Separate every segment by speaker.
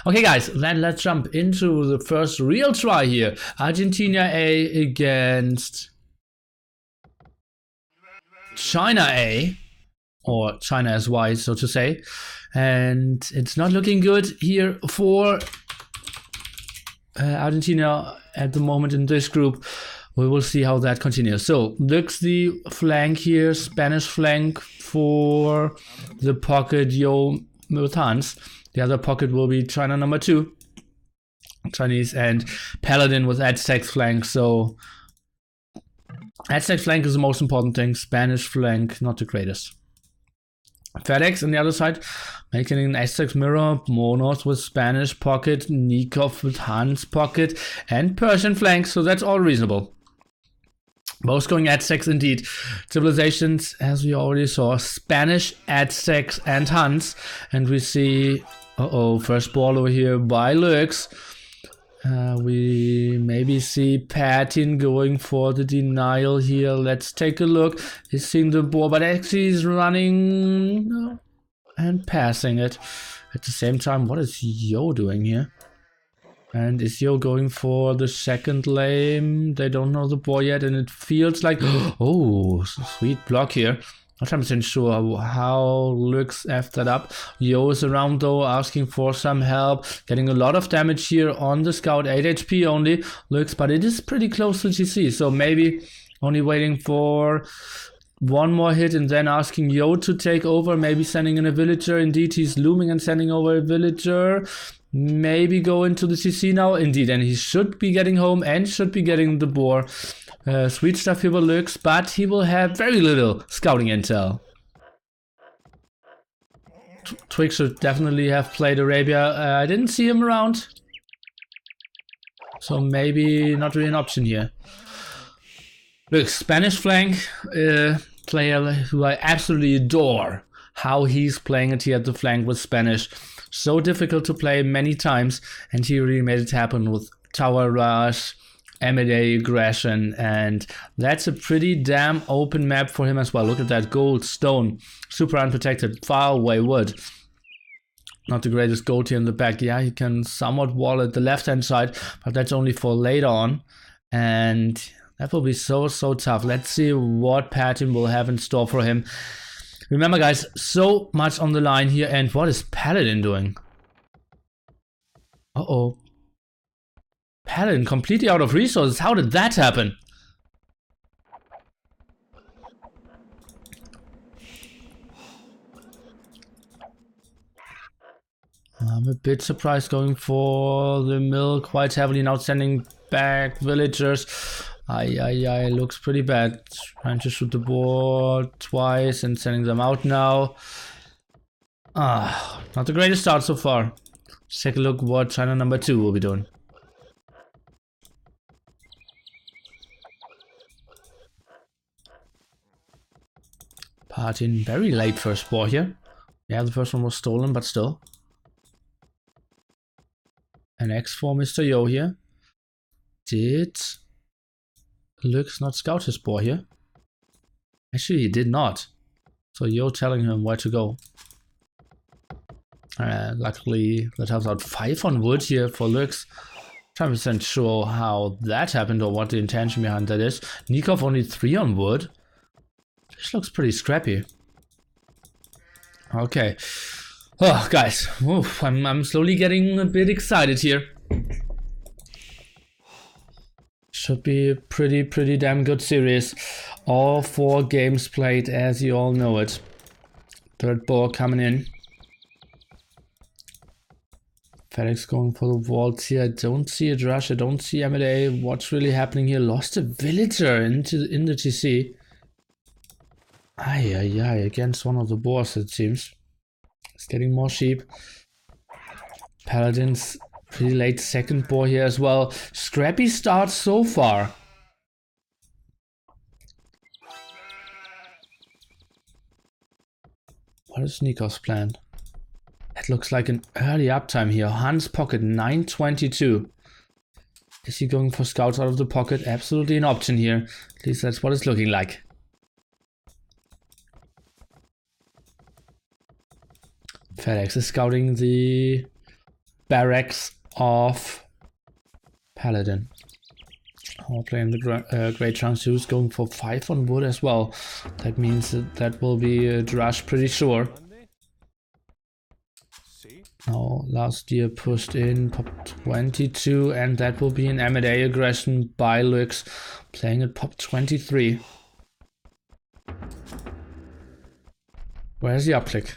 Speaker 1: Okay, guys, then let's jump into the first real try here. Argentina A against China A, or China as Y, so to say. And it's not looking good here for Argentina at the moment in this group. We will see how that continues. So looks the flank here, Spanish flank for the pocket Yo with Hans. The other pocket will be China number 2, Chinese, and Paladin with Aztec flank. So Aztec flank is the most important thing. Spanish flank, not the greatest. FedEx on the other side, making an Aztec mirror, Monos with Spanish pocket, Nikov with Hans pocket, and Persian flank. So that's all reasonable. Both going Aztecs indeed. Civilizations, as we already saw, Spanish, Aztecs, and Hans. And we see, first ball over here by Lux. We maybe see Patin going for the denial here. Let's take a look. He's seeing the ball, but actually he's running and passing it. At the same time, what is Yo doing here? And is Yo going for the second lane? They don't know the ball yet, and it feels like... Oh, sweet block here. Not 100% sure how Lux effed that up. Yo is around though, asking for some help. Getting a lot of damage here on the scout. 8 HP only, Lux, but it is pretty close to GC. So maybe only waiting for one more hit and then asking Yo to take over. Maybe sending in a villager. Indeed, he's looming and sending over a villager. Maybe go into the CC now. Indeed, and he should be getting home and should be getting the boar. Sweet stuff here with Lux, but he will have very little scouting intel. Twig should definitely have played Arabia. I didn't see him around, so maybe not really an option here. Look, Spanish flank player who I absolutely adore. How he's playing it here at the flank with Spanish. So difficult to play many times, and he really made it happen with Tower Rush, M&A aggression, and that's a pretty damn open map for him as well. Look at that gold stone, super unprotected, far away wood. Not the greatest gold here in the back. Yeah, he can somewhat wall at the left hand side, but that's only for later on, and that will be so tough. Let's see what Patin will have in store for him. Remember guys, so much on the line here, and what is Paladin doing? Paladin completely out of resources. How did that happen? I'm a bit surprised going for the mill quite heavily, now sending back villagers. Looks pretty bad. Trying to shoot the board twice and sending them out now. Not the greatest start so far. Let's take a look what China number 2 will be doing. Patin, very late first ball here. Yeah, the first one was stolen, but still. An X for Mr. Yo here. Did Lux not scout his ball here? Actually, he did not. So Yo telling him where to go. Luckily, that helps out 5 on wood here for Lux. 100% sure how that happened or what the intention behind that is. Nikov only 3 on wood. This looks pretty scrappy. Okay. Oh, guys. Oof, I'm slowly getting a bit excited here. Should be a pretty damn good series. All 4 games played as you all know it. Third ball coming in. FedEx going for the vault here. I don't see a rush. I don't see MLA. What's really happening here? Lost a villager in the GC. Against one of the boars it seems. It's getting more sheep. Paladin's pretty late second boar here as well. Scrappy start so far. What is Nikov's plan? It looks like an early uptime here. Hans pocket 922. Is he going for scouts out of the pocket? Absolutely an option here. At least that's what it's looking like. FedEx is scouting the barracks of Paladin. Oh, playing the Great Trunks, who's going for 5 on wood as well. That means that will be a Drush pretty sure. Now, last year pushed in pop 22, and that will be an M&A aggression by Lux, playing at pop 23. Where's the upclick?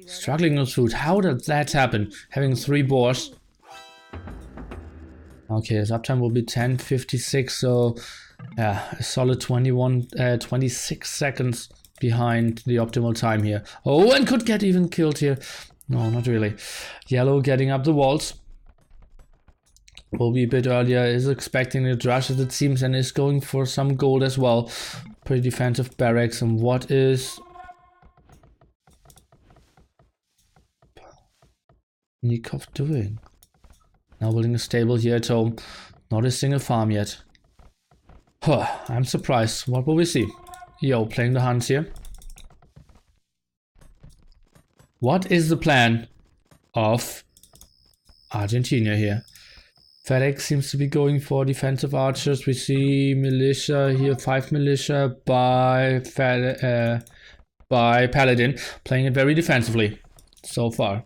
Speaker 1: Struggling with food. How did that happen? Having 3 boars. Okay, his uptime will be 10:56, so yeah, a solid 26 seconds behind the optimal time here. Oh, and could get even killed here. No, not really. Yellow getting up the walls. Will be a bit earlier, is expecting a Drush as it seems, and is going for some gold as well. Pretty defensive barracks, and what is Nikov doing? Now building a stable here at home. Not a single farm yet. Huh, I'm surprised. What will we see? Yo, playing the Huns here. What is the plan of Argentina here? FedEx seems to be going for defensive archers. We see militia here, 5 militia by Paladin, playing it very defensively so far.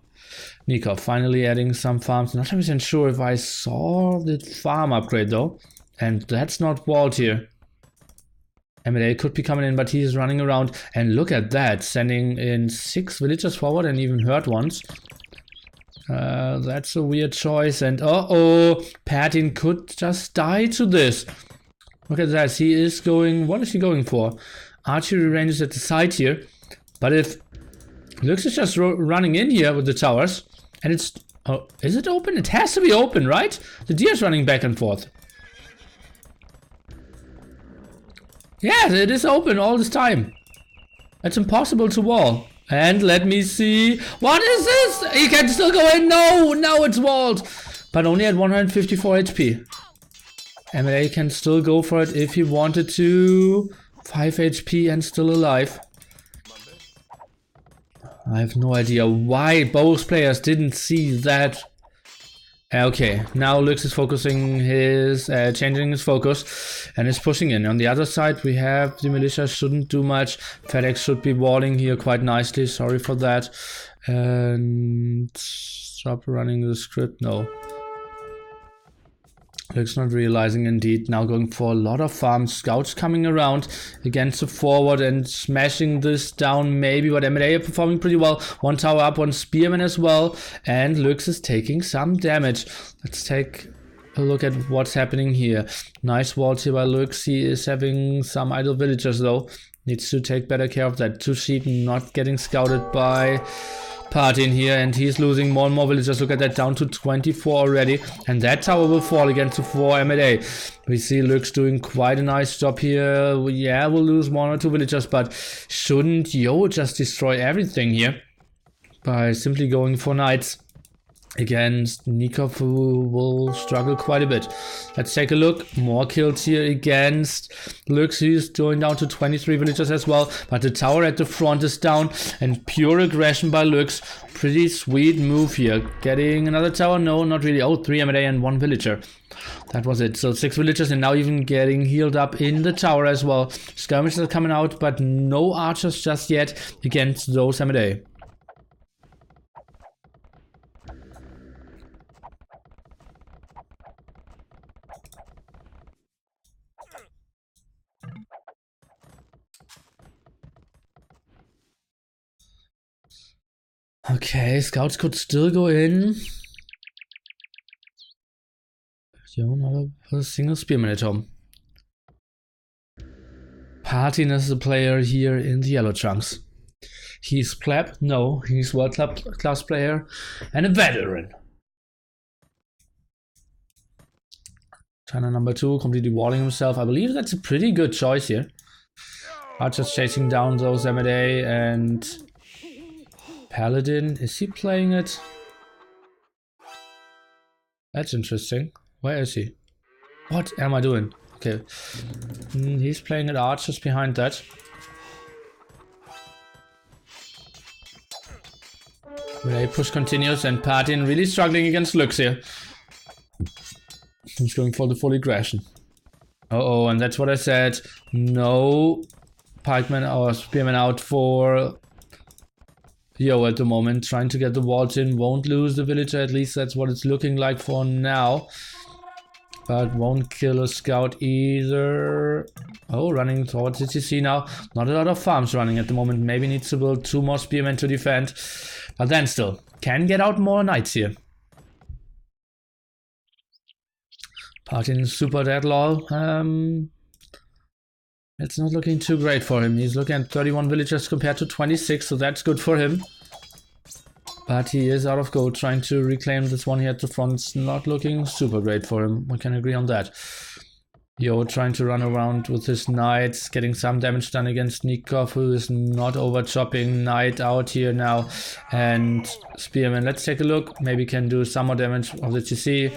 Speaker 1: Nikov finally adding some farms. Not 100% sure if I saw the farm upgrade though. And that's not walled here. M&A could be coming in, but he's running around. And look at that, sending in 6 villagers forward and even hurt ones. That's a weird choice. And uh-oh, Patin could just die to this. Look at that, he is going, what is he going for? Archery ranges at the side here. But if Lux is just running in here with the towers, and it's... Oh, is it open? It has to be open, right? The deer's running back and forth. Yeah, it is open all this time. It's impossible to wall. And let me see... What is this? He can still go in. No, now it's walled. But only at 154 HP. M&A can still go for it if he wanted to. 5 HP and still alive. I have no idea why both players didn't see that. Okay, now Lux is focusing his, changing his focus and is pushing in. On the other side, we have the militia shouldn't do much. FedEx should be walling here quite nicely. Sorry for that. And stop running the script. No. Lux not realizing indeed. Now going for a lot of farms. Scouts coming around against the forward and smashing this down maybe. But M&A are performing pretty well. 1 tower up, 1 spearman as well. And Lux is taking some damage. Let's take a look at what's happening here. Nice walls here by Lux. He is having some idle villagers though. Needs to take better care of that. 2 sheep not getting scouted by Patin here, and he's losing more and more villagers. Look at that, down to 24 already, and that tower will fall against the 4 M&A. We see Lux doing quite a nice job here. Yeah, we'll lose 1 or 2 villagers, but shouldn't Yo just destroy everything here by simply going for knights against Nikov, who will struggle quite a bit. Let's take a look. More kills here against Lux. He's going down to 23 villagers as well, but the tower at the front is down, and pure aggression by Lux. Pretty sweet move here. Getting another tower? No, not really. Oh, 3 M&A and 1 villager. That was it. So 6 villagers, and now even getting healed up in the tower as well. Skirmishers are coming out, but no archers just yet against those M&A. Okay, scouts could still go in. Yo, not a single spearman at home. Patin is the player here in the yellow trunks. He's pleb? No, he's world class player and a veteran. China number 2, completely walling himself. I believe that's a pretty good choice here. Archers chasing down those M&A, and Paladin, is he playing it? That's interesting. Where is he? What am I doing? Okay. He's playing it archers behind that. Relay push continues, and Patin really struggling against Lux here. He's going for the full aggression. Uh-oh, and that's what I said. No pikeman or spearman out for Yo at the moment. Trying to get the walls in. Won't lose the villager, at least that's what it's looking like for now. But won't kill a scout either. Oh, running towards the TC now. Not a lot of farms running at the moment. Maybe needs to build 2 more spearmen to defend. But then still, can get out more knights here. Patin super dead lol. It's not looking too great for him. He's looking at 31 villagers compared to 26, so that's good for him. But he is out of gold, trying to reclaim this one here at the front. It's not looking super great for him. We can agree on that. Yo trying to run around with his knights, getting some damage done against Nikov, who is not over chopping. Knight out here now. And Spearman, let's take a look. Maybe can do some more damage of the TC.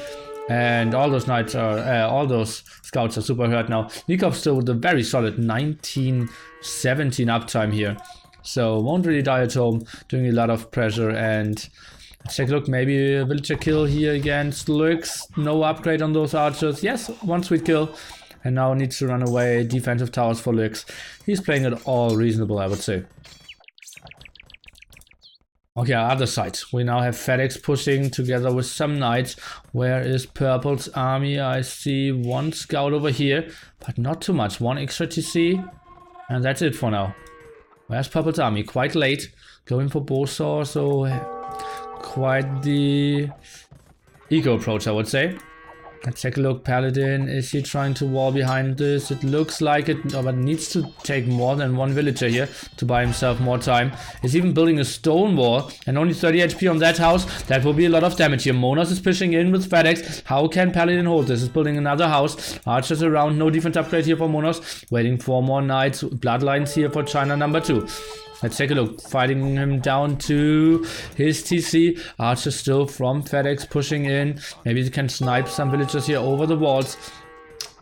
Speaker 1: And all those knights are, all those scouts are super hurt now. Nikov still with a very solid 19-17 uptime here. So won't really die at home, doing a lot of pressure. And let's take a look, maybe a villager kill here against Lux. No upgrade on those archers. Yes, 1 sweet kill. And now needs to run away. Defensive towers for Lux. He's playing it all reasonable, I would say. Okay, other side. We now have FedEx pushing together with some knights. Where is Purple's army? I see 1 scout over here, but not too much. 1 extra TC. And that's it for now. Where's Purple's army? Quite late. Going for Bosaw, so quite the eco approach, I would say. Let's take a look. Paladin, is he trying to wall behind this? It looks like it, but needs to take more than 1 villager here to buy himself more time. He's even building a stone wall and only 30 HP on that house. That will be a lot of damage here. Monos is pushing in with FedEx. How can Paladin hold this? He's building another house. Archers around. No defense upgrade here for Monos. Waiting for more knights. Bloodlines here for China number 2. Let's take a look. Fighting him down to his TC. Archer still from FedEx pushing in. Maybe he can snipe some villagers here over the walls.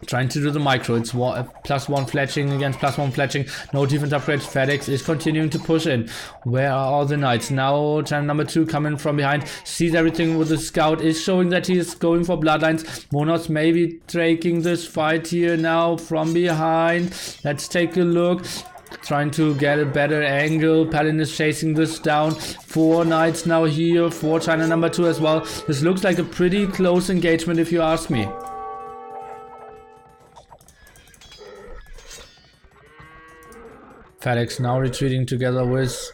Speaker 1: Trying to do the micro. It's +1 fletching against +1 fletching. No defense upgrades. FedEx is continuing to push in. Where are all the knights? Now channel number 2 coming from behind. Sees everything with the scout. Is showing that he is going for bloodlines. Monos maybe taking this fight here now from behind. Let's take a look. Trying to get a better angle. Paladin is chasing this down. 4 knights now here for China number 2 as well. This looks like a pretty close engagement if you ask me. FedEx now retreating together with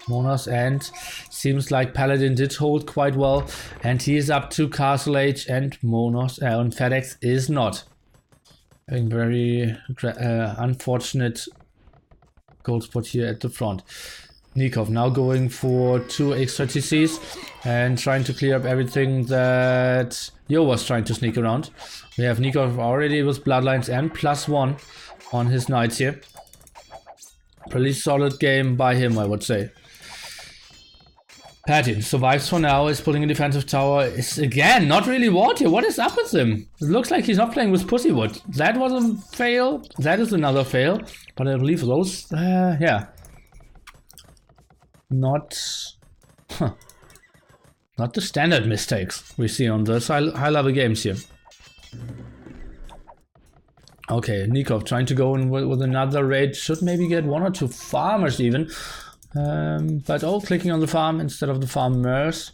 Speaker 1: Monos, and seems like Paladin did hold quite well. And he is up to Castle Age, and Monos and FedEx is not. Having very unfortunate gold spot here at the front. Nikov now going for 2 extra TCs and trying to clear up everything that Yo was trying to sneak around. We have Nikov already with bloodlines and +1 on his knights here. Pretty solid game by him, I would say. Patin survives for now, is pulling a defensive tower. Is again not really walled here. What is up with him? It looks like he's not playing with Pussywood. That was a fail. That is another fail. But I believe those, yeah. Not the standard mistakes we see on those high level games here. Okay, Nikov trying to go in with another raid. Should maybe get 1 or 2 farmers even. But all clicking on the farm instead of the farmers.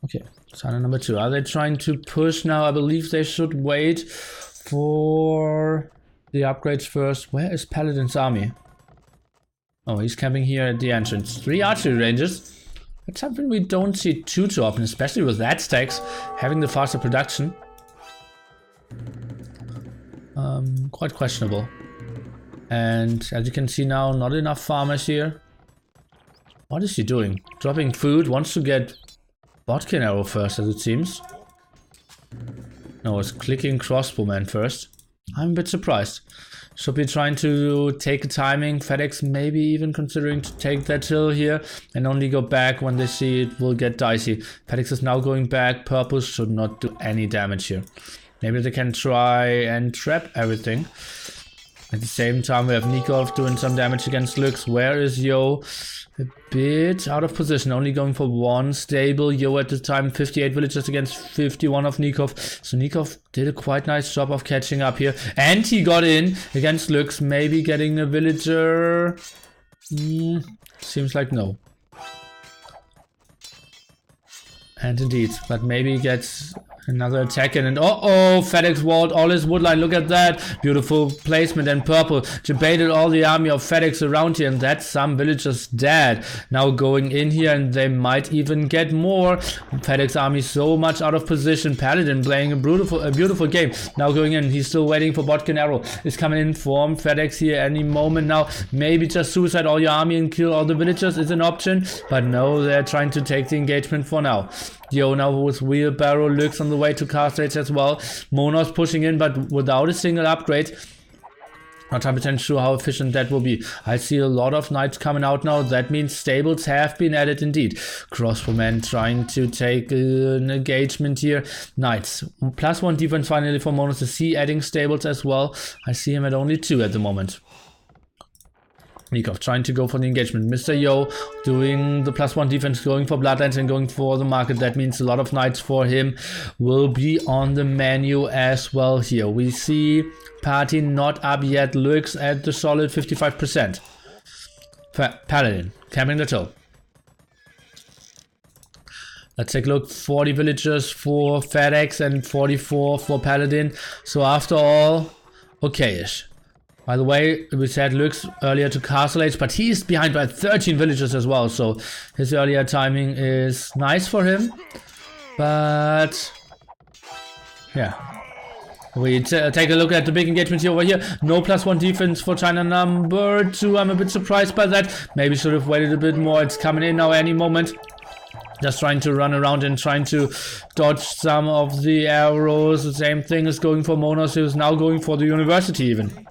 Speaker 1: Okay, China number 2. Are they trying to push now? I believe they should wait for the upgrades first. Where is Paladin's army? Oh, he's camping here at the entrance. 3 archery ranges. That's something we don't see too often, especially with that stacks, having the faster production. Quite questionable. And as you can see now, not enough farmers here. What is he doing? Dropping food, wants to get Bodkin arrow first, as it seems. No, it's clicking crossbowman first. I'm a bit surprised. Should be trying to take a timing. FedEx maybe even considering to take that hill here and only go back when they see it will get dicey. FedEx is now going back. Purple should not do any damage here. Maybe they can try and trap everything. At the same time, we have Nikov doing some damage against Lux. Where is Yo? A bit out of position, only going for one stable. Yo at the time, 58 villagers against 51 of Nikov. So Nikov did a quite nice job of catching up here. And he got in against Lux, maybe getting a villager. Seems like no. And indeed, but maybe gets another attack in, and FedEx walled all his woodline. Look at that beautiful placement, and purple debated all the army of FedEx around here, and that's some villagers dead. Now going in here, and they might even get more. FedEx army so much out of position. Paladin playing a beautiful game. Now going in, he's still waiting for Botkin Arrow. Is coming in from FedEx here any moment now. Maybe just suicide all your army and kill all the villagers is an option, but no, they're trying to take the engagement for now. Yo now with wheelbarrow looks on the way to cast rates as well. Monos pushing in, but without a single upgrade. Not 100% sure how efficient that will be. I see a lot of knights coming out now. That means stables have been added indeed. Crossbowmen trying to take an engagement here. Knights. +1 defense finally for Monos. Is he adding stables as well? I see him at only 2 at the moment. Nikov trying to go for the engagement. Mr. Yo doing the +1 defense, going for Bloodlines and going for the market. That means a lot of knights for him will be on the menu as well here. We see party not up yet, looks at the solid 55%. Paladin camping the toe. Let's take a look. 40 villagers for FedEx and 44 for Paladin. So after all, okay-ish. By the way, we said Lux earlier to Castle Age, but he's behind by 13 villagers as well, so his earlier timing is nice for him. But yeah, we take a look at the big engagement here over here. No +1 defense for China number 2. I'm a bit surprised by that. Maybe should have waited a bit more. It's coming in now any moment. Just trying to run around and trying to dodge some of the arrows. The same thing is going for Monos, who's now going for the university even.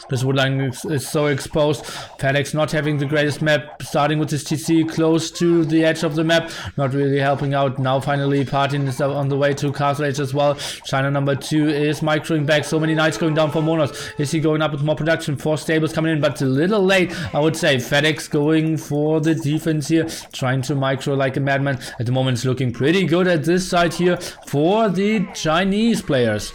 Speaker 1: This woodline is so exposed. FedEx not having the greatest map, starting with his TC close to the edge of the map, not really helping out. Now finally Partin is on the way to Castle Age as well. China number 2 is microing back. So many knights going down for Monos. Is he going up with more production? 4 stables coming in, but a little late, I would say. FedEx going for the defense here, trying to micro like a madman. At the moment it's looking pretty good at this side here for the Chinese players.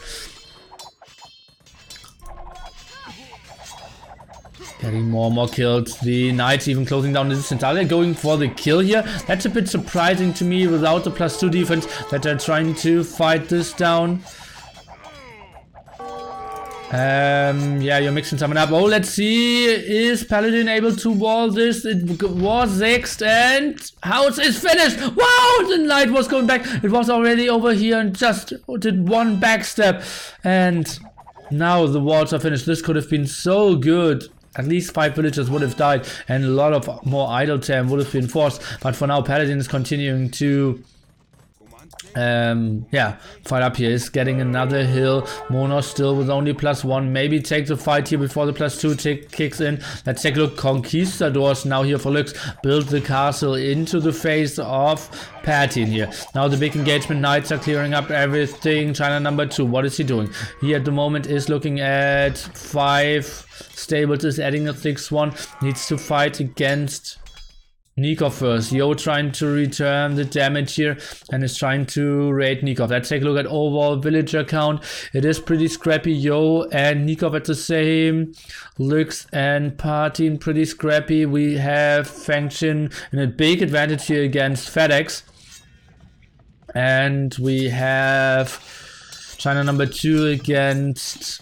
Speaker 1: Getting more and more kills. The knights even closing down the distance. Are they going for the kill here? That's a bit surprising to me without the +2 defense that they're trying to fight this down. Yeah, you're mixing something up. Oh, let's see. Is Paladin able to wall this? It was Zexed, and house is finished. Wow, the knight was going back. It was already over here and just did one backstep. And now the walls are finished. This could have been so good. At least 5 villagers would have died, and a lot of more idle time would have been forced. But for now, Paladin is continuing to fight up here. Is getting another hill. Monos still with only +1. Maybe take the fight here before the +2 kicks in. Let's take a look. Conquistadors now here for Lux. Build the castle into the face of Patin here. Now the big engagement. Knights are clearing up everything. China number 2. What is he doing? He at the moment is looking at 5 stables, is adding a 6th one. Needs to fight against Nikov first. Yo trying to return the damage here and is trying to raid Nikov. Let's take a look at overall villager count. It is pretty scrappy. Yo and Nikov at the same. Lux and Partin pretty scrappy. We have Fengchin in a big advantage here against FedEx. And we have China number 2 against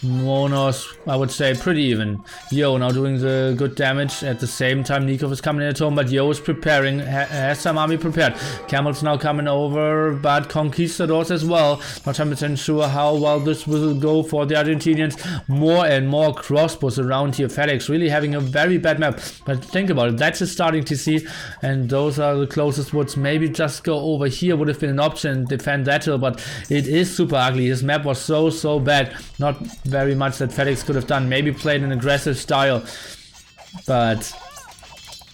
Speaker 1: Monos, I would say pretty even. Yo now doing the good damage. At the same time Nikov is coming in at home, but Yo is preparing, has some army prepared. Camels now coming over, but Conquistadors as well. Not 100% sure how well this will go for the Argentinians. More and more crossbows around here. FedEx really having a very bad map, but think about it, that's a starting TC, and those are the closest woods. Maybe just go over here would have been an option, defend that hill, but it is super ugly. His map was so bad. Not very much that FedEx could have done. Maybe played an aggressive style, but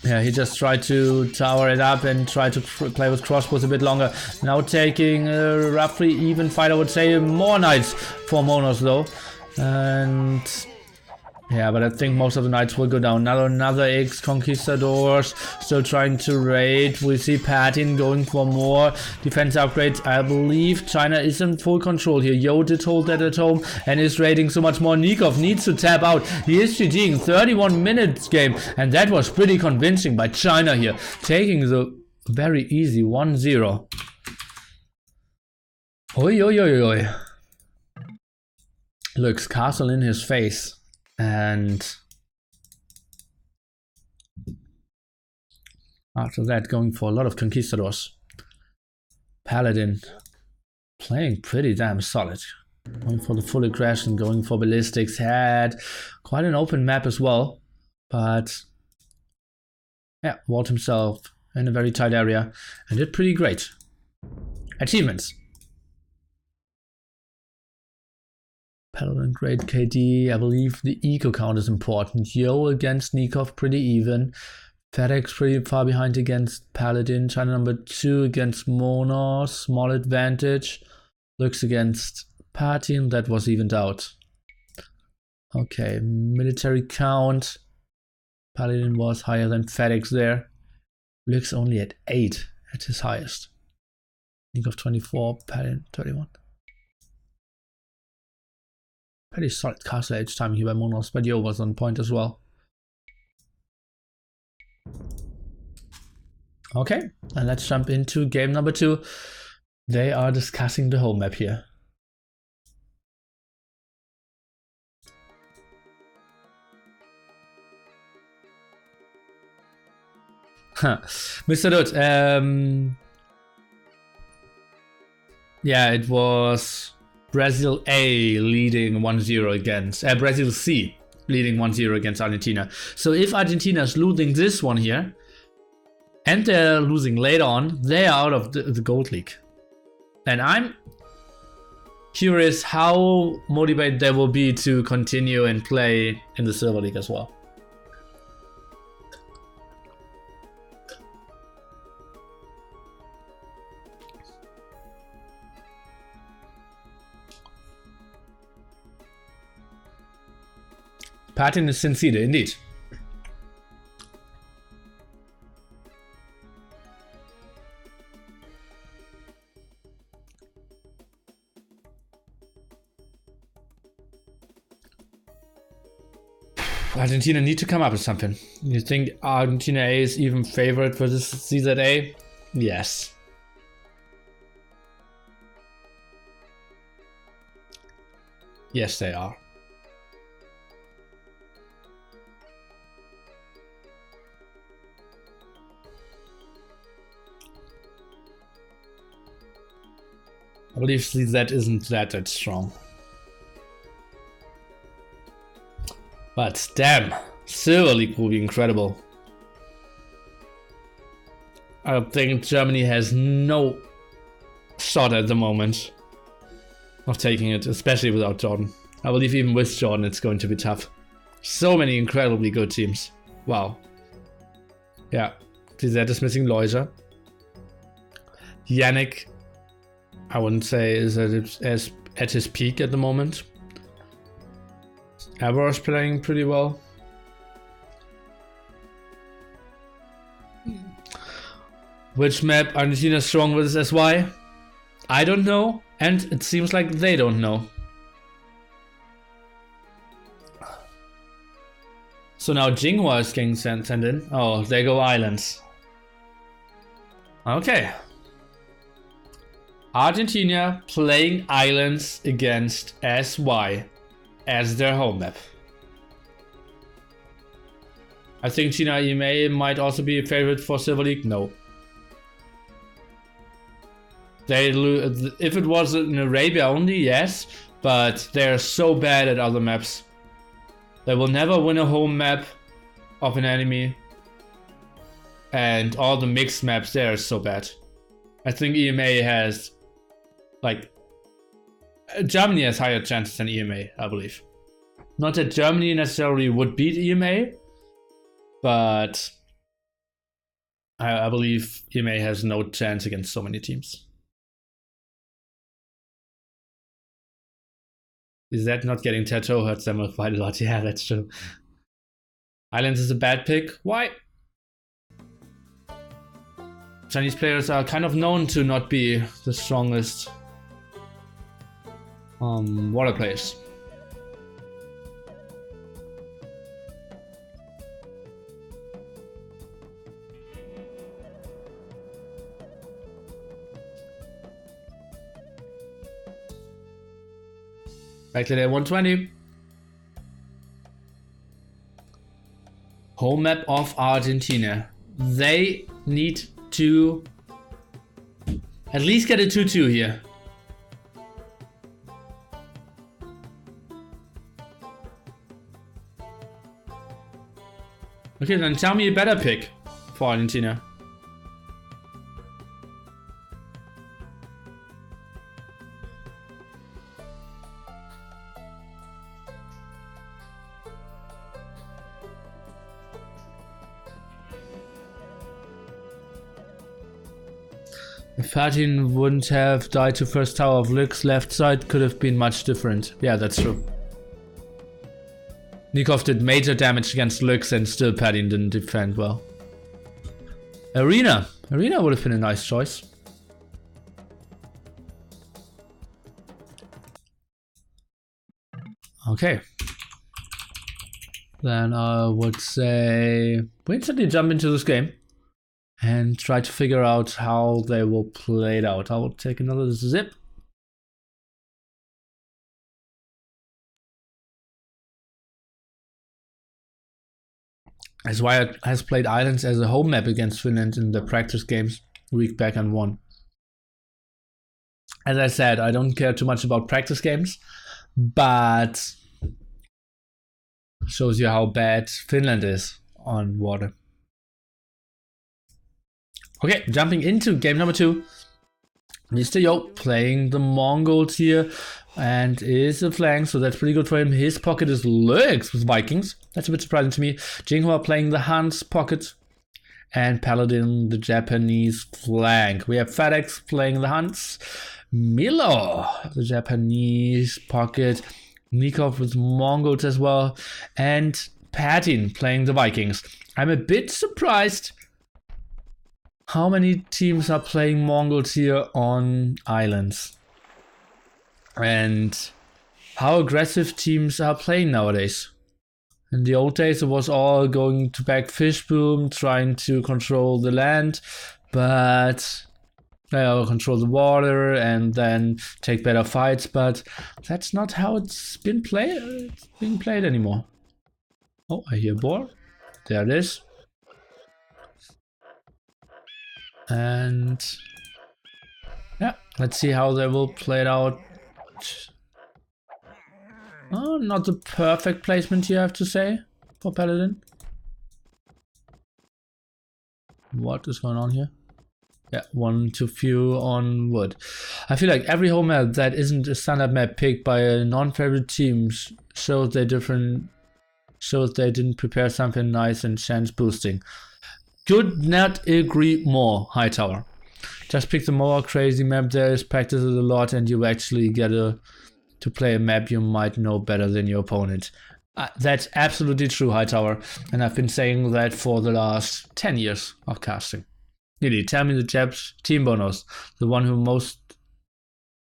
Speaker 1: yeah, he just tried to tower it up and try to play with crossbows a bit longer. Now taking a roughly even fight, I would say. More knights for Monos though, and Yeah, but I think most of the knights will go down. Another X conquistadors still trying to raid. We see Patin going for more defense upgrades. I believe China is in full control here. Yo did hold that at home and is raiding so much more. Nikov needs to tap out. He is GGing 31 minutes game, and that was pretty convincing by China here, taking the very easy 1-0. Oi, oi, oi, oi. Looks castle in his face. And after that, going for a lot of conquistadors. Paladin playing pretty damn solid. Going for the full aggression, going for ballistics. Had quite an open map as well. But yeah, walled himself in a very tight area and did pretty great. Achievements. Paladin great KD. I believe the eco count is important. Yo against Nikov pretty even. FedEx pretty far behind against Paladin. China number 2 against Mona. Small advantage. Looks against Patin. That was evened out. Okay, military count. Paladin was higher than FedEx there. Looks only at 8 at his highest. Nikov 24, Paladin 31. Pretty solid castle age time here by Monos, but Yo was on point as well. Okay, and let's jump into game number 2. They are discussing the home map here. Mr. Dutt, yeah, it was Brazil A leading 1-0 against Brazil C leading 1-0 against Argentina. So if Argentina is losing this one here and they're losing later on, they are out of the Gold League. And I'm curious how motivated they will be to continue and play in the Silver League as well. Patin is sincere, indeed. Argentina need to come up with something. You think Argentina A is even favorite for this CZA? Yes. Yes, they are. I believe CZ isn't that strong. But damn, Silver League will be incredible. I think Germany has no shot at the moment of taking it, especially without Jordan. I believe even with Jordan it's going to be tough. So many incredibly good teams. Wow. Yeah, CZ is missing Loiser. Yannick, I wouldn't say is at his peak at the moment. Ever is playing pretty well. Which map Argentina is strong with SY? I don't know, and it seems like they don't know. So now Jinghua is getting sent in. Oh, there go Islands. Okay. Argentina playing Islands against SY as their home map. I think China EMA might also be a favorite for Silver League. No. If it was in Arabia only, yes, but they're so bad at other maps. They will never win a home map of an enemy. And all the mixed maps there are so bad. I think EMA has, like, Germany has higher chances than EMA, I believe. Not that Germany necessarily would beat EMA, but I believe EMA has no chance against so many teams. Is that not getting Tattoo hurts them quite a lot? Yeah, that's true. Islands is a bad pick. Why? Chinese players are kind of known to not be the strongest water players. Back to day 120. Home map of Argentina. They need to at least get a 2-2 here. Okay, then tell me a better pick for Argentina. If Fatin wouldn't have died to first tower of Lux, left side could have been much different. Yeah, that's true. Nikov did major damage against Lux and still Fatin didn't defend well. Arena. Arena would have been a nice choice. Okay. Then I would say we instantly jump into this game and try to figure out how they will play it out. I will take another zip. As Wyatt has played Islands as a home map against Finland in the practice games a week back and won. As I said, I don't care too much about practice games, but shows you how bad Finland is on water. Okay, jumping into game number 2. Mr. Yo playing the Mongols here and is a flank, so that's pretty good for him. His pocket is Lurks with Vikings. That's a bit surprising to me. Jinghua playing the Hans pocket and Paladin the Japanese flank. We have FedEx playing the Hans. Milo, the Japanese pocket. Nikov with Mongols as well. And Patin playing the Vikings. I'm a bit surprised how many teams are playing Mongols here on Islands. And how aggressive teams are playing nowadays. In the old days it was all going to back Fishboom, trying to control the land, but control the water and then take better fights, but that's not how it's being played anymore. Oh, I hear boar. There it is. And yeah, let's see how they will play it out. Oh, not the perfect placement, you have to say, for Paladin. What is going on here? Yeah, one too few on wood. I feel like every home map that isn't a standard map picked by a non-favorite team shows they didn't prepare something nice and chance boosting. Could not agree more, Hightower. Just pick the more crazy map there is, practice it a lot, and you actually get to play a map you might know better than your opponent. That's absolutely true, Hightower, and I've been saying that for the last 10 years of casting. Really, tell me the Japs team bonus, the one who most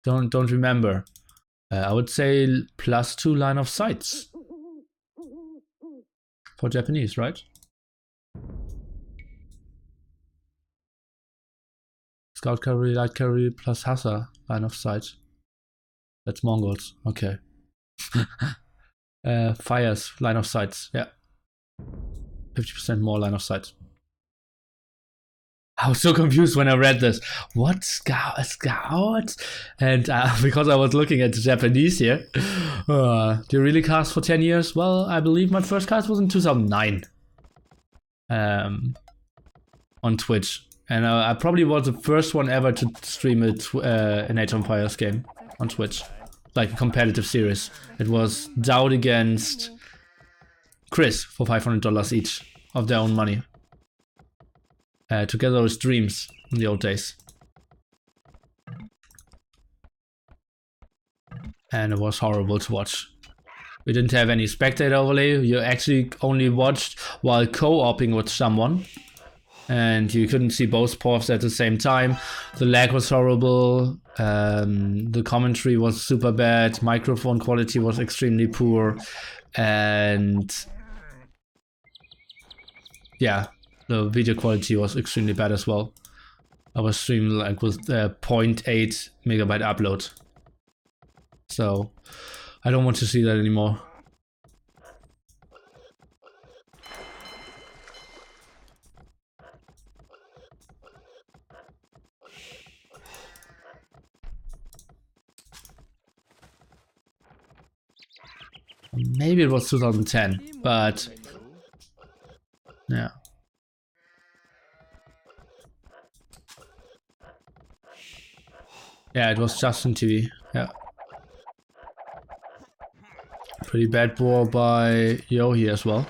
Speaker 1: don't remember. I would say +2 line of sights for Japanese, right? Scout cavalry, light cavalry plus Hussar line of sight. That's Mongols. Okay. Fires line of sights. Yeah. 50% more line of sight. I was so confused when I read this. What scout? And because I was looking at the Japanese here. Do you really cast for 10 years? Well, I believe my first cast was in 2009. On Twitch. And I probably was the first one ever to stream an Age of Empires game on Twitch. Like a competitive series. It was Dowd against Chris for $500 each of their own money. Together with Dreams in the old days. and it was horrible to watch. We didn't have any spectator overlay. You actually only watched while co-oping with someone, and you couldn't see both paths at the same time. The lag was horrible. The commentary was super bad. Microphone quality was extremely poor, and yeah, the video quality was extremely bad as well. I was streaming like with 0.8 megabyte upload. So I don't want to see that anymore. Maybe it was 2010, but yeah. Yeah, it was Justin TV. Yeah. Pretty bad ball by Yo here as well.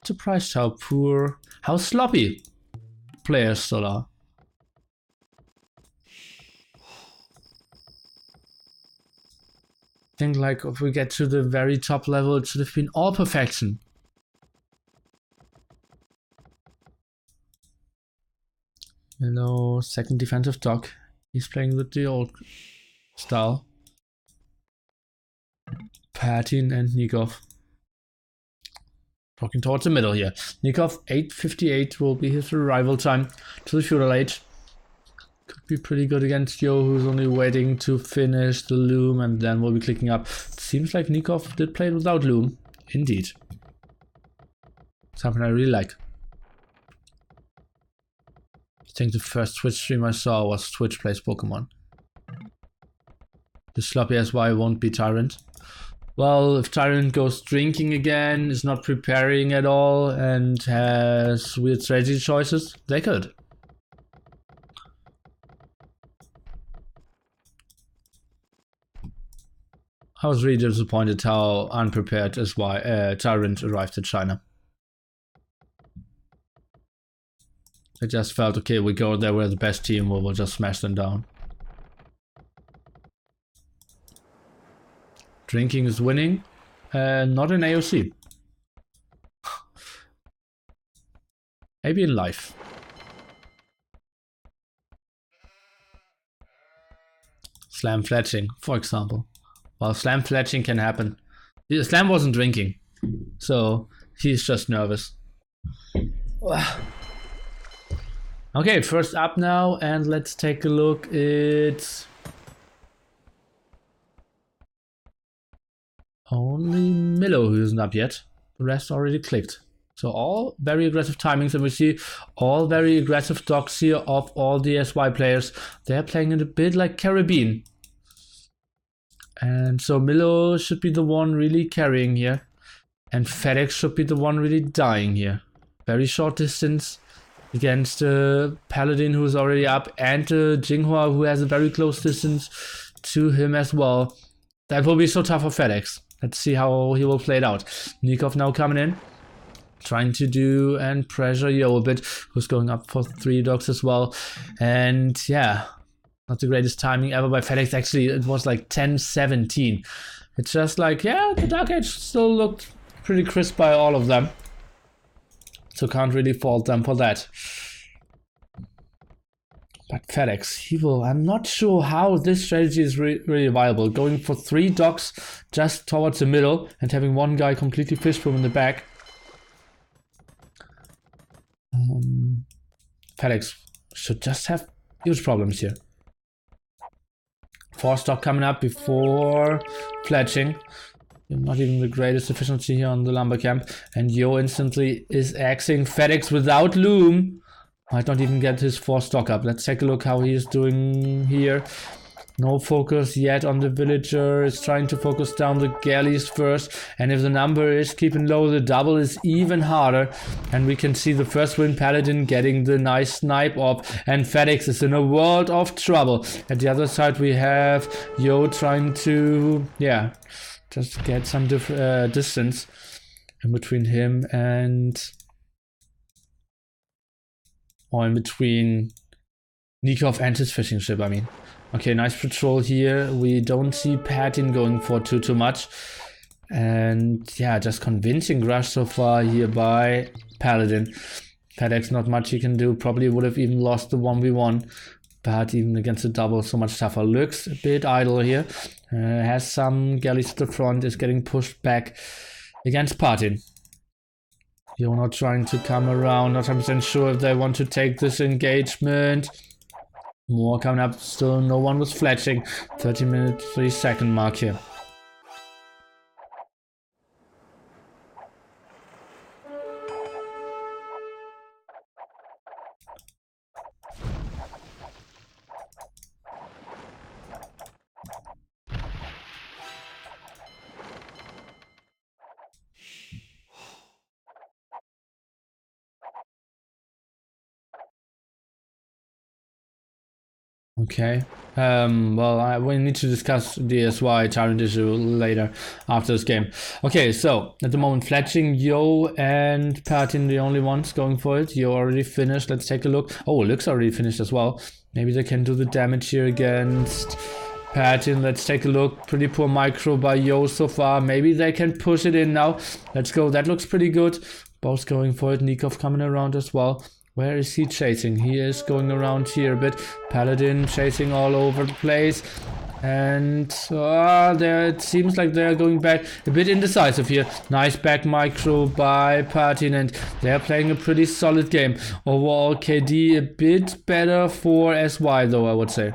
Speaker 1: Surprised how poor, how sloppy players still are. I think like if we get to the very top level, it should have been all perfection. Hello, second defensive dog. He's playing with the old style. Patin and Nikov. Talking towards the middle here. Nikov 8:58 will be his arrival time to the feudal age. Could be pretty good against Yo, who's only waiting to finish the loom and then will be clicking up. It seems like Nikov did play without loom. Indeed. Something I really like. I think the first Twitch stream I saw was Twitch Plays Pokemon. The sloppy SY won't be Tyrant. Well, if Tyrant goes drinking again, is not preparing at all, and has weird strategy choices, they could. I was really disappointed how unprepared Tyrant arrived at China. I just felt, okay, we go there, we're the best team, we'll just smash them down. Drinking is winning, not in AOC. Maybe in life. Slam fletching, for example. Well, slam fletching can happen. Slam wasn't drinking, so he's just nervous. Okay, first up now, and let's take a look. It's only Milo who isn't up yet. The rest already clicked. So all very aggressive timings, and we see all very aggressive dogs here of all the SY players. They're playing it a bit like Caribbean. And so Milo should be the one really carrying here. And FedEx should be the one really dying here. Very short distance against Paladin, who's already up, and Jinghua, who has a very close distance to him as well. That will be so tough for FedEx. Let's see how he will play it out. Nikov now coming in, trying to do and pressure Yo a bit, who's going up for 3 dogs as well. And yeah, not the greatest timing ever by FedEx. Actually, it was like 10-17. It's just like, yeah, the Dark Age still looked pretty crisp by all of them. So can't really fault them for that. But FedEx, I'm not sure how this strategy is really viable. Going for 3 dogs just towards the middle and having one guy completely fishboom in the back. FedEx should just have huge problems here. 4 stock coming up before fletching. Not even the greatest efficiency here on the lumber camp. And Yo instantly is axing FedEx without loom. Might not even get his 4 stock up. Let's take a look how he is doing here. No focus yet on the villager. Is trying to focus down the galleys first. And if the number is keeping low, the double is even harder. And we can see the first win Paladin getting the nice snipe up. And FedEx is in a world of trouble. At the other side we have Yo trying to, yeah, just get some distance in between him and, or in between Nikov and his fishing ship, I mean. Okay, nice patrol here. We don't see Patin going for too much. And yeah, just convincing rush so far here by Paladin. FedEx, not much he can do. Probably would have even lost the 1v1. But even against the double, so much tougher. Looks a bit idle here. Has some galleys to the front, is getting pushed back against Patin. You're not trying to come around, not 100% sure if they want to take this engagement. More coming up, still no one was fletching. 30-minute, 3-second mark here. Okay. Well, we need to discuss the SY Tyrant issue later after this game. Okay, so at the moment, Fletching, Yo, and Patin the only ones going for it. Yo already finished. Let's take a look. Oh, Luke's already finished as well. Maybe they can do the damage here against Patin. Let's take a look. Pretty poor micro by Yo so far. Maybe they can push it in now. Let's go. That looks pretty good. Both going for it. Nikov coming around as well. Where is he chasing? He is going around here a bit. Paladin chasing all over the place. And there it seems like they're going back. A bit indecisive here. Nice back micro by Patin, and they're playing a pretty solid game. Overall, KD a bit better for SY though, I would say.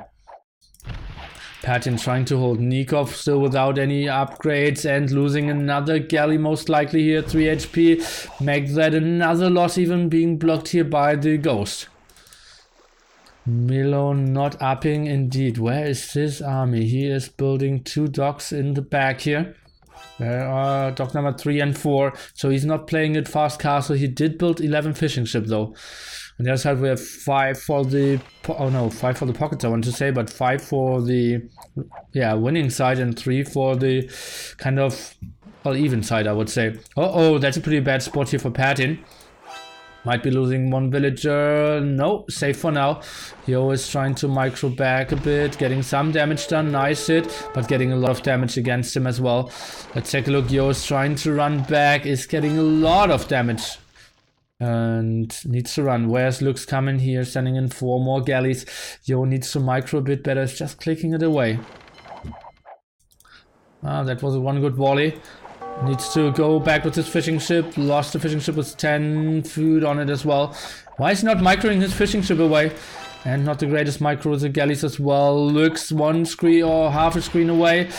Speaker 1: Patin trying to hold Nikov still without any upgrades and losing another galley most likely here, 3 HP. Make that another loss, even being blocked here by the ghost. Milo not upping indeed. Where is this army? He is building 2 docks in the back here. There are dock number 3 and 4. So he's not playing it fast castle. He did build 11 fishing ship though. On the other side, we have 5 for the... Oh no, 5 for the pockets, I want to say, but 5 for the winning side and 3 for the kind of, well, even side, I would say. Oh, that's a pretty bad spot here for Patin. Might be losing 1 villager. No, safe for now. Yo is trying to micro back a bit, getting some damage done. Nice hit, but getting a lot of damage against him as well. Let's take a look. Yo is trying to run back, is getting a lot of damage. And needs to run. Where's Luke's coming here, sending in 4 more galleys. Yo needs to micro a bit better, it's just clicking it away. That was one good volley. Needs to go back with his fishing ship. Lost the fishing ship with 10 food on it as well. Why is he not microing his fishing ship away? And not the greatest micro with the galleys as well. Looks 1 screen or half a screen away.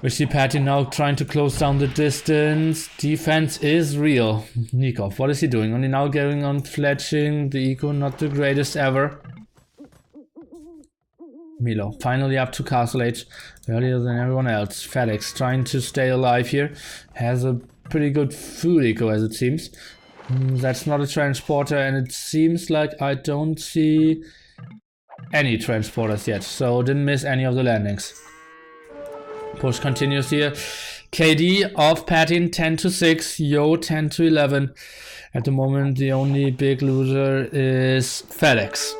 Speaker 1: We see Patin now trying to close down the distance. Defense is real. Nikov, what is he doing? Only now going on fletching. The eco not the greatest ever. Milo finally up to castle age. Earlier than everyone else. FedEx trying to stay alive here. Has a pretty good food eco as it seems. That's not a transporter, and it seems like I don't see any transporters yet. So didn't miss any of the landings. Push continues here. KD of Patin 10 to 6, Yo 10 to 11. At the moment, the only big loser is FedEx.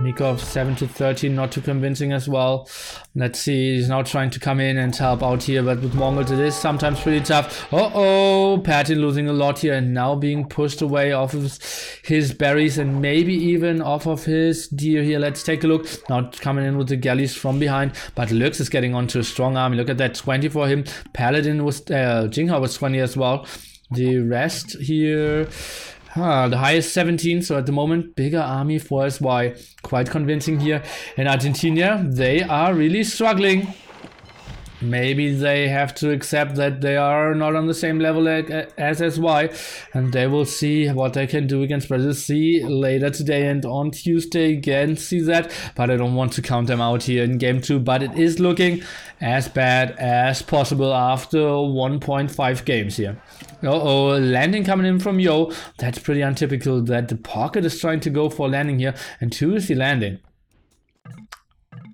Speaker 1: Nikov 7 to 13, not too convincing as well. Let's see, he's now trying to come in and help out here, but with Mongols it is sometimes pretty tough. Patin losing a lot here and now being pushed away off of his berries and maybe even off of his deer here. Let's take a look. Now coming in with the galleys from behind, but Lux is getting onto a strong army. Look at that, 20 for him. Paladin was, Jingha was 20 as well. The rest here... the highest 17, so at the moment, bigger army for SY. Quite convincing here. In Argentina, they are really struggling. Maybe they have to accept that they are not on the same level as SY, and they will see what they can do against Brazil. See later today and on Tuesday again, see that, but I don't want to count them out here in game 2, but it is looking as bad as possible after 1.5 games here. Landing coming in from Yo. That's pretty untypical that the pocket is trying to go for landing here, and who is he landing?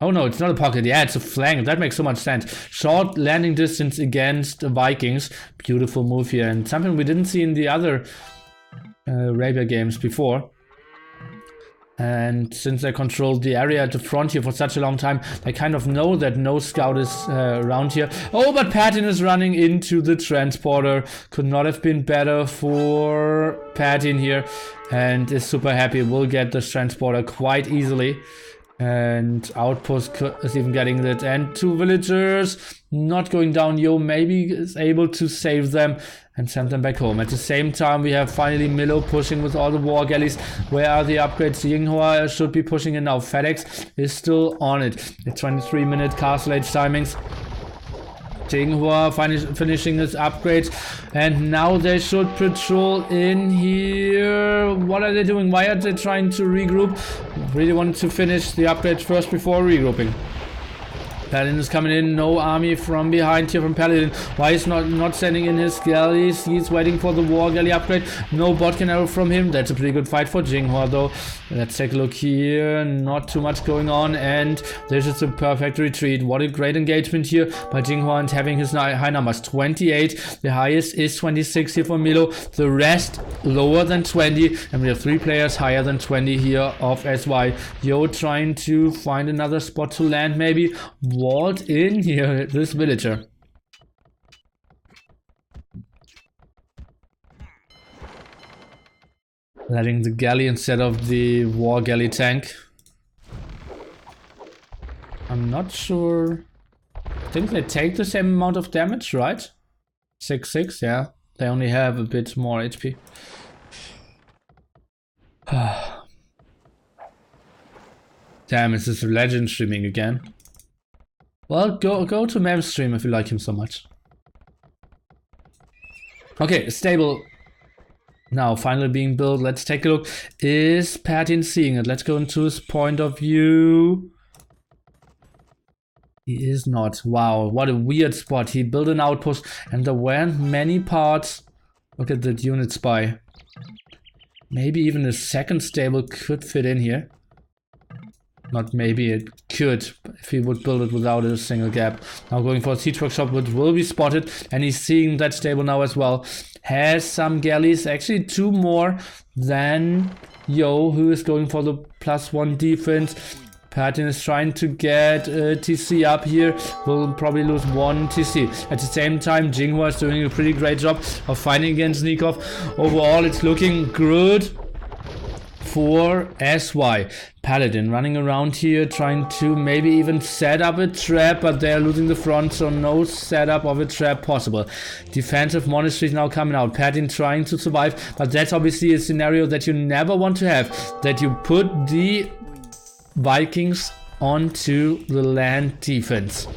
Speaker 1: Oh no, it's not a pocket. Yeah, it's a flank. That makes so much sense. Short landing distance against the Vikings. Beautiful move here, and something we didn't see in the other Arabia games before. And since they controlled the area at the front here for such a long time, they kind of know that no scout is around here. Oh, but Patton is running into the transporter. Could not have been better for Patton here. And is super happy. Will get this transporter quite easily. And Outpost is even getting it. And 2 villagers not going down. Yo maybe is able to save them and send them back home. At the same time, we have finally Milo pushing with all the war galleys. Where are the upgrades? Yinghua should be pushing in now. FedEx is still on it. The 23-minute castle age timings. Jinghua finishing his upgrades, and now they should patrol in here. What are they doing? Why are they trying to regroup? Really wanted to finish the upgrades first before regrouping. Paladin is coming in, no army from behind here from Paladin. Why is not sending in his galleys? He's waiting for the war galley upgrade. No botkin arrow from him. That's a pretty good fight for Jinghua though. Let's take a look here. Not too much going on, and this is a perfect retreat. What a great engagement here by Jinghua, and having his high numbers. 28, the highest is 26 here for Milo. The rest lower than 20, and we have 3 players higher than 20 here of SY. Yo trying to find another spot to land maybe. Walled in here, this villager. Letting the galley instead of the war galley tank. I'm not sure. I think they take the same amount of damage, right? 6-6, yeah. They only have a bit more HP. Damn, is this legend streaming again? Well, go to Mem's stream if you like him so much. Okay, stable now finally being built. Let's take a look. Is Patton seeing it? Let's go into his point of view. He is not. Wow, what a weird spot. He built an outpost and there weren't many parts. Look at that unit spy. Maybe even a second stable could fit in here. Not maybe, it could, if he would build it without a single gap. Now going for a siege workshop, which will be spotted, and he's seeing that stable now as well. Has some galleys, actually 2 more than Yo, who is going for the +1 defense. Patton is trying to get TC up here. Will probably lose 1 TC. At the same time, Jinghua is doing a pretty great job of fighting against Nikov. Overall, it's looking good for SY. Paladin running around here trying to maybe even set up a trap, but they're losing the front, so no setup of a trap possible. Defensive monasteries now coming out. Paladin trying to survive, but that's obviously a scenario that you never want to have, that you put the Vikings onto the land defense.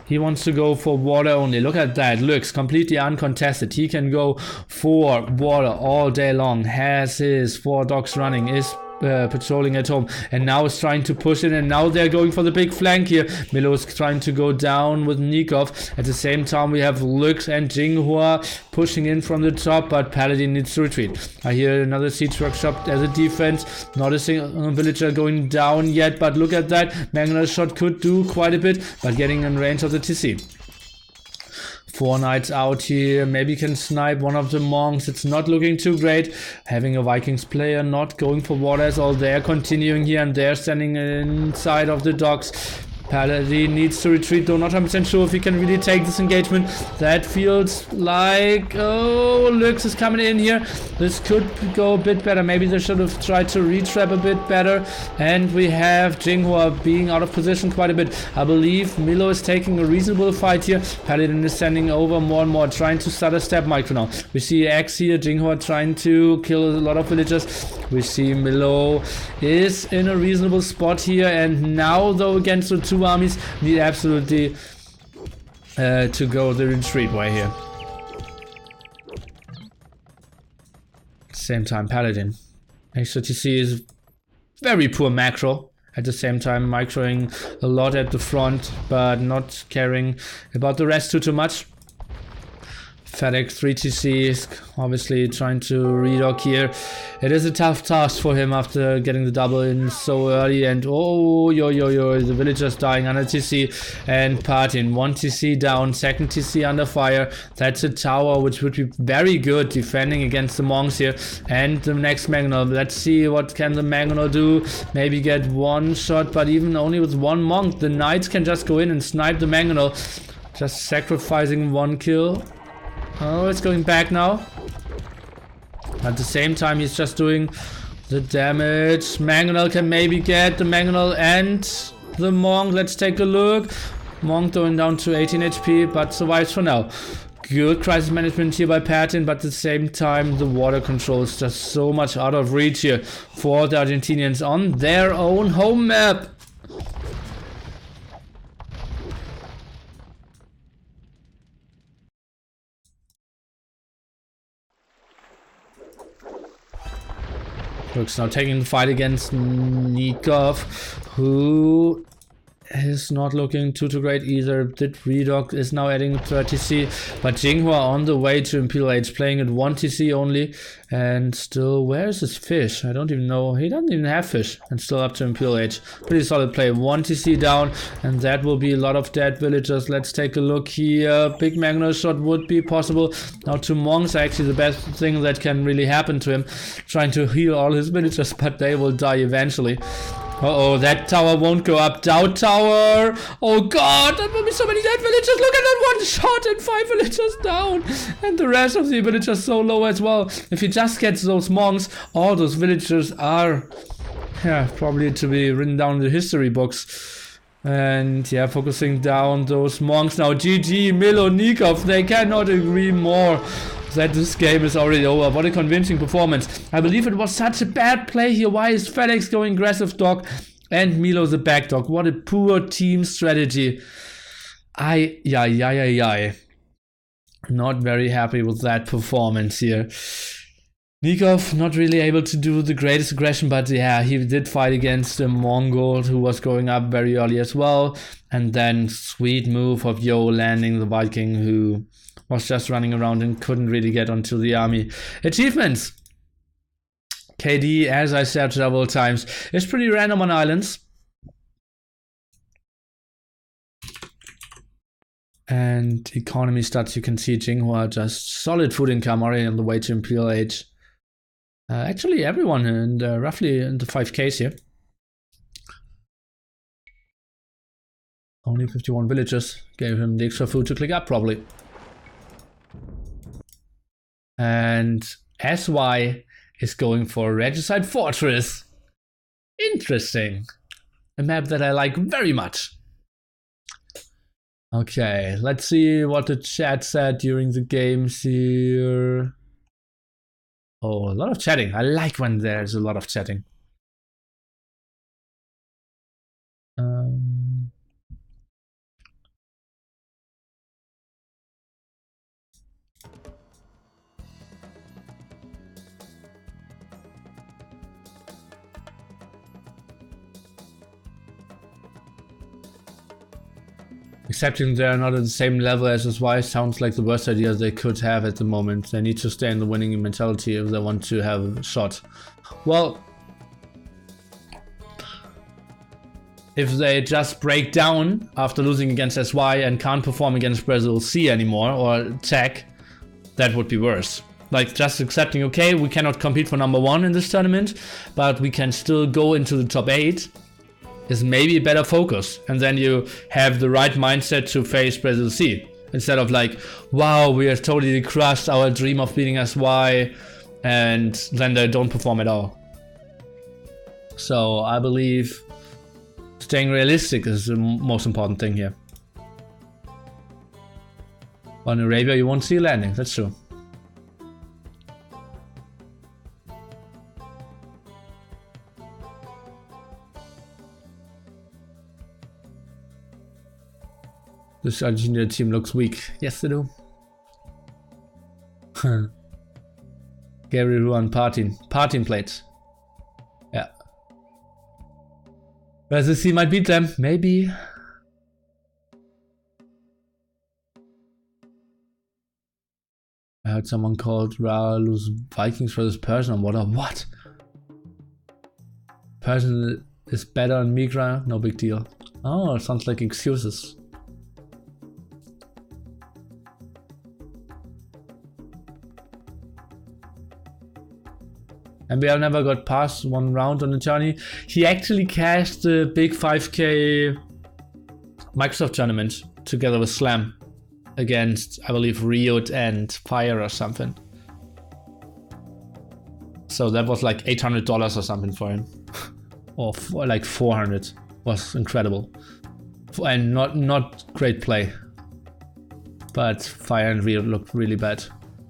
Speaker 1: He wants to go for water only. Look at that. Looks completely uncontested. He can go for water all day long. Has his 4 dogs running. Is patrolling at home. And now is trying to push in. And now they're going for the big flank here. Milo is trying to go down with Nikov. At the same time, we have Lux and Jinghua pushing in from the top. But Paladin needs to retreat. I hear another siege workshop as a defense. Not a single villager going down yet. But look at that. Magna shot could do quite a bit. But getting in range of the TC. 4 knights out here, maybe can snipe one of the monks. It's not looking too great. Having a Vikings player not going for water as all. They're continuing here and they're standing inside of the docks. Paladin needs to retreat, though not 100% sure if he can really take this engagement. That feels like... Oh, Lux is coming in here. This could go a bit better. Maybe they should have tried to retrap a bit better. And we have Jinghua being out of position quite a bit. I believe Milo is taking a reasonable fight here. Paladin is standing over more and more, trying to start a step micro now. We see X here, Jinghua trying to kill a lot of villagers. We see Milo is in a reasonable spot here. And now, though, against the 2 armies, need absolutely to go the retreat way here. Same time, Paladin. HTC is very poor macro. At the same time, microing a lot at the front, but not caring about the rest too much. FedEx 3TC is obviously trying to redock here. It is a tough task for him after getting the double in so early. And oh, the villagers dying under TC and Partin. 1 TC down, 2nd TC under fire. That's a tower which would be very good defending against the monks here. And the next Mangonel. Let's see what can the Mangonel do. Maybe get one shot, but even only with one monk, the knights can just go in and snipe the Mangonel. Just sacrificing one kill. Oh, it's going back now. At the same time, he's just doing the damage. Mangonel can maybe get the Mangonel and the Monk. Let's take a look. Monk going down to 18 HP, but survives for now. Good crisis management here by Patin, but at the same time, the water control is just so much out of reach here for the Argentinians on their own home map. Looks now taking the fight against Nikov, who is not looking too great either. Did Redock is now adding 30C, but Jinghua on the way to Imperial Age, playing at 1 TC only, and still, where's his fish? I don't even know. He doesn't even have fish, and still up to Imperial Age. Pretty solid play. 1 TC down, and that will be a lot of dead villagers. Let's take a look here. Big Magno shot would be possible. Now two monks are actually the best thing that can really happen to him, trying to heal all his villagers, but they will die eventually. Uh-oh, that tower won't go up. Doubt tower! Oh god, that will be so many dead villagers. Look at that, one shot and 5 villagers down. And the rest of the villagers so low as well. If he just gets those monks, all those villagers are, yeah, probably to be written down in the history books. And yeah, focusing down those monks now. GG, Milo, Nikov, they cannot agree more that this game is already over. What a convincing performance. I believe it was such a bad play here. Why is FedEx going aggressive dog and Milo the back dog? What a poor team strategy. Not very happy with that performance here. Nikov not really able to do the greatest aggression, but yeah, he did fight against a Mongol who was going up very early as well. And then sweet move of Yo landing the Viking who was just running around and couldn't really get onto the army. Achievements. KD, as I said several times, is pretty random on islands. And economy stats, you can see Jinghua just solid food income already on the way to Imperial Age. Actually, everyone in roughly in the 5Ks here. Only 51 villagers gave him the extra food to click up, probably. And SY is going for Regicide Fortress. Interesting. A map that I like very much. Okay, let's see what the chat said during the games here. Oh, a lot of chatting. I like when there's a lot of chatting. Accepting they're not at the same level as SY sounds like the worst idea they could have at the moment. They need to stay in the winning mentality if they want to have a shot. Well, if they just break down after losing against SY and can't perform against Brazil C anymore or Tech, that would be worse. Like just accepting, okay, we cannot compete for number 1 in this tournament, but we can still go into the top 8. Is maybe a better focus, and then you have the right mindset to face Brazil C instead of like, wow, we have totally crushed our dream of beating SY, and then they don't perform at all. So I believe staying realistic is the most important thing here. On Arabia you won't see a landing, that's true. This Argentina team looks weak. Yes, they do. Gary Ruan Partin plates. Yeah. Brazil C might beat them. Maybe. I heard someone called Ralus Vikings versus Persian on water. What? Persian is better on Migra? No big deal. Oh, it sounds like excuses. And we have never got past one round on the journey. He actually cashed the big 5k Microsoft tournament together with Slam against, I believe, Riot and Fire or something. So that was like $800 or something for him. Or like 400. Was incredible. And not great play. But Fire and Riot looked really bad.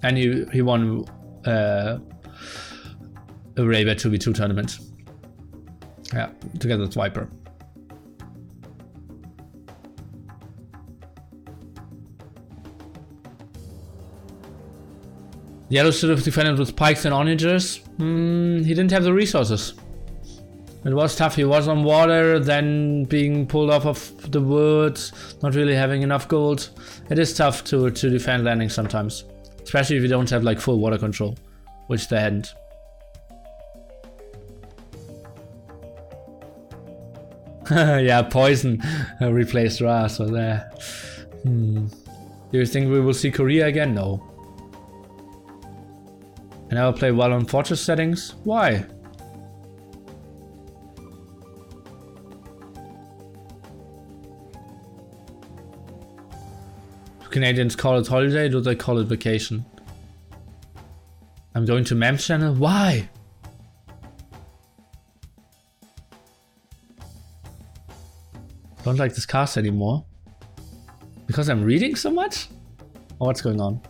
Speaker 1: And he won Arabia 2v2 tournament. Yeah, together with Viper. Yellow should have defended with pikes and onagers. He didn't have the resources. It was tough. He was on water, then being pulled off of the woods, not really having enough gold. It is tough to defend landings sometimes. Especially if you don't have like full water control, which they hadn't. Yeah, poison replaced Ra, so there. Do you think we will see Korea again? No. I never play well on fortress settings. Why? Do Canadians call it holiday? Do they call it vacation? I'm going to Mem's channel. Why? Don't like this cast anymore. Because I'm reading so much? Or what's going on?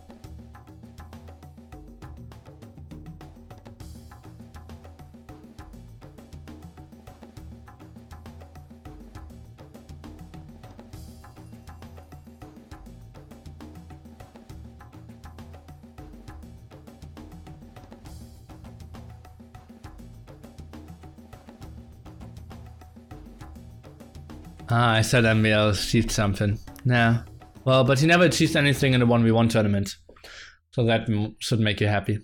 Speaker 1: Ah, I said Emil achieved something. Nah. Well, but he never achieved anything in the 1v1 tournament. So that should make you happy.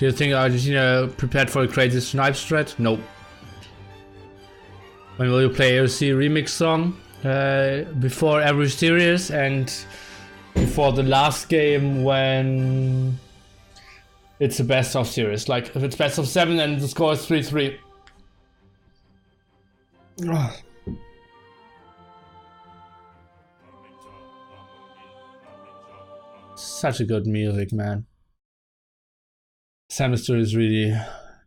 Speaker 1: Do you think Argentina prepared for a crazy snipe strat? Nope. When will you play AOC remix song? Before every series and before the last game when it's a best of series. Like if it's best of 7 and the score is 3-3. Such a good music, man. Semester is really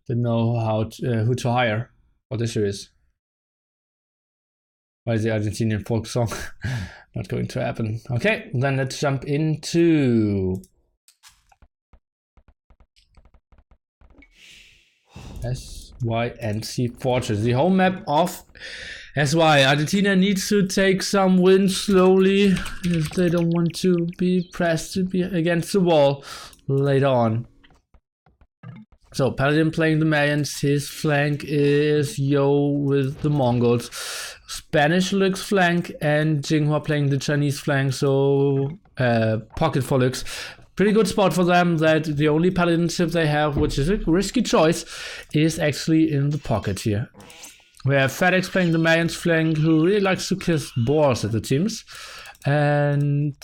Speaker 1: didn't know how to, who to hire for this series. Why is the Argentinian folk song not going to happen? Okay, then let's jump into SYNC Fortress, the home map of SY. Argentina needs to take some wins slowly if they don't want to be pressed to be against the wall later on. So Paladin playing the Mayans, his flank is Yo with the Mongols. Spanish Lux flank and Jinghua playing the Chinese flank, so pocket for Lux. Pretty good spot for them that the only Paladin ship they have, which is a risky choice, is actually in the pocket here. We have FedEx playing the Mayans flank, who really likes to kiss boars at the teams. And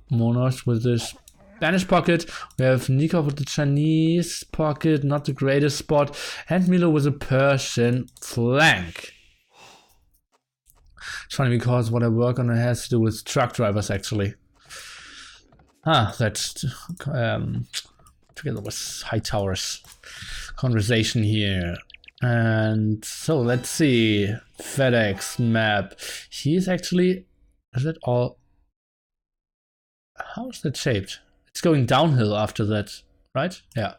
Speaker 1: Monos with this Spanish pocket. We have Nikov with the Chinese pocket, not the greatest spot. And Milo with a Persian flank. It's funny because what I work on has to do with truck drivers actually. That's together with high towers conversation here. And so let's see. FedEx map. He's actually, is that all? How is that shaped? It's going downhill after that, right? Yeah.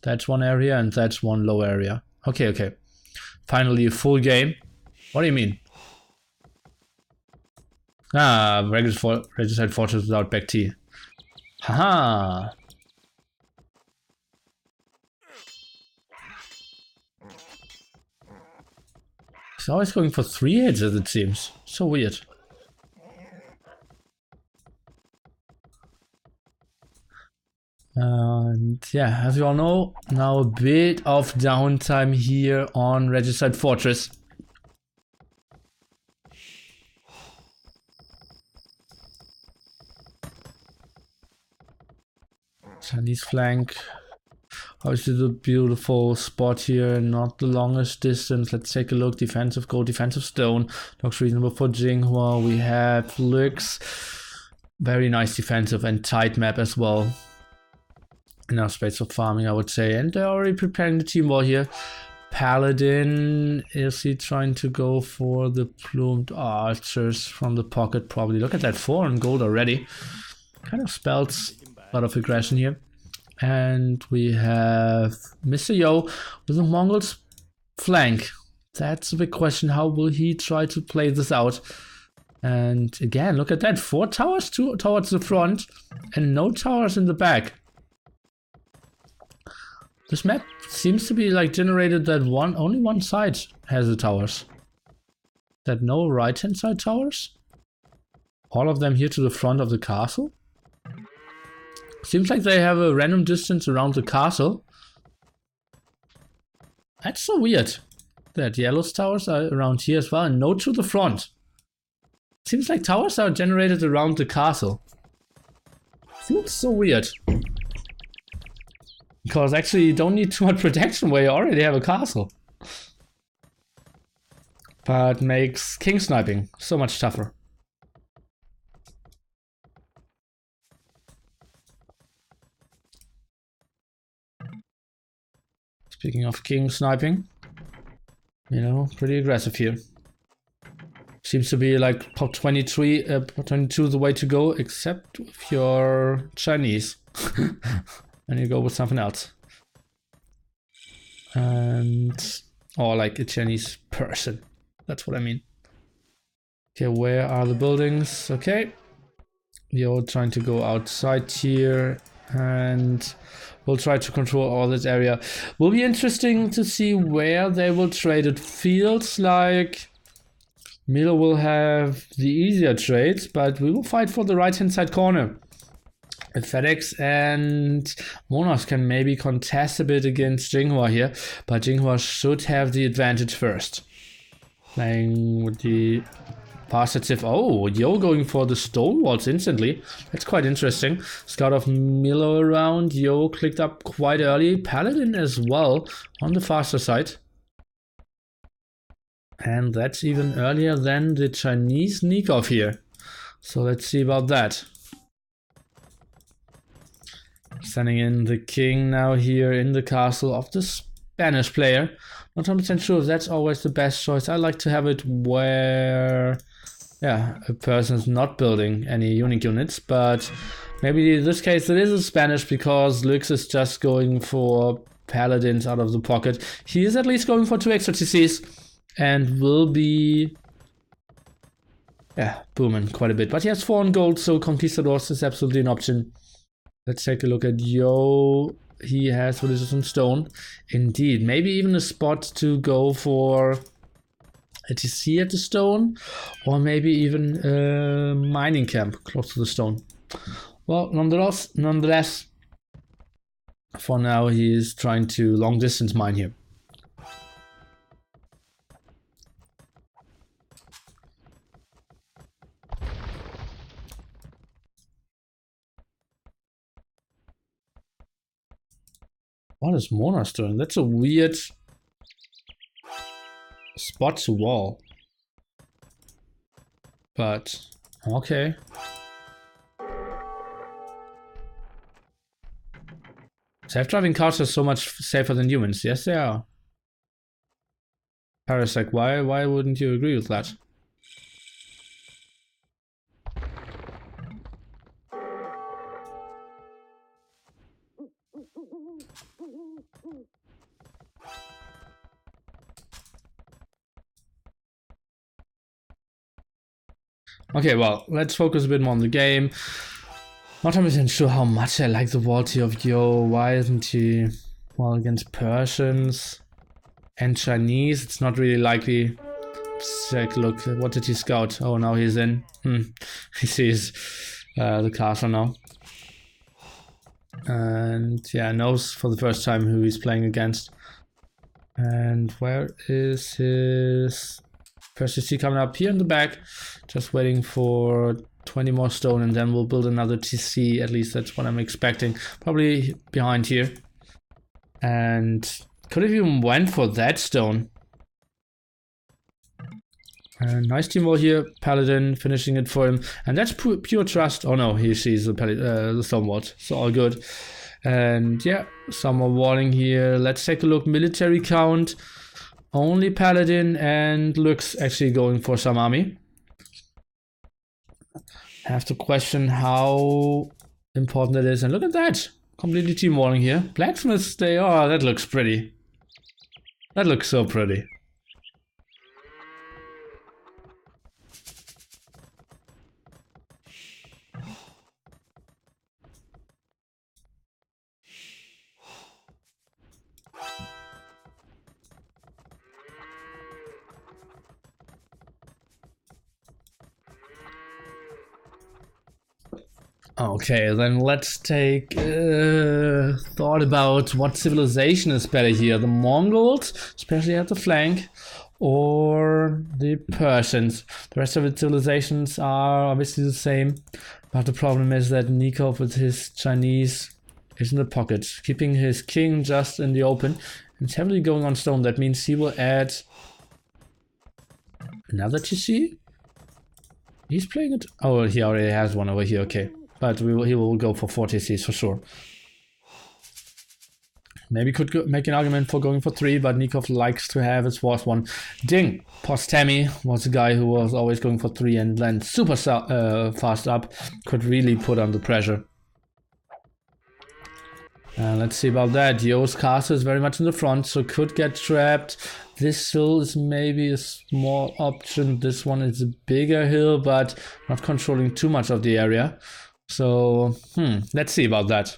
Speaker 1: That's one area and that's one low area. Okay, okay. Finally a full game. What do you mean? Regicide Fortress without back T. Haha. He's always going for 3 hits as it seems. So weird. And yeah, as you all know, now a bit of downtime here on Regicide Fortress. Chinese flank. Obviously the beautiful spot here, not the longest distance. Let's take a look. Defensive gold, defensive stone. Looks reasonable for Jinghua. We have Lux. Very nice defensive and tight map as well. Enough space for farming, I would say. And they're already preparing the team wall here. Paladin, is he trying to go for the plumed archers from the pocket? Probably. Look at that, 4 on gold already. Kind of spells a lot of aggression here. And we have Mr. Yo with the Mongols flank. That's a big question. How will he try to play this out? And again, look at that. 4 towers towards the front and no towers in the back. This map seems to be like generated that only one side has the towers. That no right hand side towers? All of them here to the front of the castle? Seems like they have a random distance around the castle. That's so weird. That yellow's towers are around here as well and no to the front. Seems like towers are generated around the castle. Feels so weird. Because actually you don't need too much protection where you already have a castle. But makes king sniping so much tougher. Speaking of king sniping, you know, pretty aggressive here. Seems to be like top 23, 22 the way to go, except if you're Chinese. And you go with something else. And, or like a Chinese person. That's what I mean. Okay, where are the buildings? Okay. You're trying to go outside here. And we'll try to control all this area. Will be interesting to see where they will trade. It feels like Milo will have the easier trades, but we will fight for the right hand side corner. FedEx and Monos can maybe contest a bit against Jinghua here, but Jinghua should have the advantage first. Playing with the positive. Oh, Yo going for the stone walls instantly. That's quite interesting. Scout of Milo around. Yo clicked up quite early. Paladin as well on the faster side. And that's even earlier than the Chinese Nikov here. So let's see about that. Sending in the king now here in the castle of the Spanish player. Not 100% sure if that's always the best choice. I like to have it where, yeah, a person's not building any unique units, but maybe in this case it is a Spanish because Lux is just going for paladins out of the pocket. He is at least going for 2 extra TCs and will be, yeah, booming quite a bit. But he has 4 on gold, so Conquistadors is absolutely an option. Let's take a look at Yo. He has villages on stone. Indeed, maybe even a spot to go for a TC at the stone, or maybe even a mining camp close to the stone. Well, nonetheless, for now he is trying to long distance mine here. What is Monas doing? That's a weird spot to wall. But, okay. Self-driving cars are so much safer than humans. Yes, they are. Parasec, why wouldn't you agree with that? Okay, well, let's focus a bit more on the game. Not 100% sure how much I like the quality of Yo. Why isn't he, well, against Persians and Chinese? It's not really likely. Let's take a look. What did he scout? Oh, now he's in. He sees the castle now. And yeah, knows for the first time who he's playing against. And where is his first TC coming up? Here in the back, just waiting for 20 more stone, and then we'll build another TC. At least that's what I'm expecting. Probably behind here. And could have even went for that stone. Nice team wall here. Paladin finishing it for him, and that's pure trust. Oh no, he sees the stone wall, so all good. And yeah, some more walling here. Let's take a look. Military count. Only Paladin and Lux actually going for some army. Have to question how important it is. And look at that. Completely team walling here. Blacksmiths, they are. That looks pretty. That looks so pretty. Okay, then let's take thought about what civilization is better here. The Mongols, especially at the flank, or the Persians. The rest of the civilizations are obviously the same, but the problem is that Nikov with his Chinese is in the pocket, keeping his king just in the open. It's heavily going on stone. That means he will add another TC. He's playing it. Oh, he already has one over here. Okay. But he will go for 4 TCs for sure. Maybe could make an argument for going for 3, but Nikov likes to have his fourth one. Ding! Postemi was a guy who was always going for 3 and then super fast up. Could really put under pressure. Let's see about that. Yo's castle is very much in the front, so could get trapped. This hill is maybe a small option. This one is a bigger hill, but not controlling too much of the area. So, let's see about that.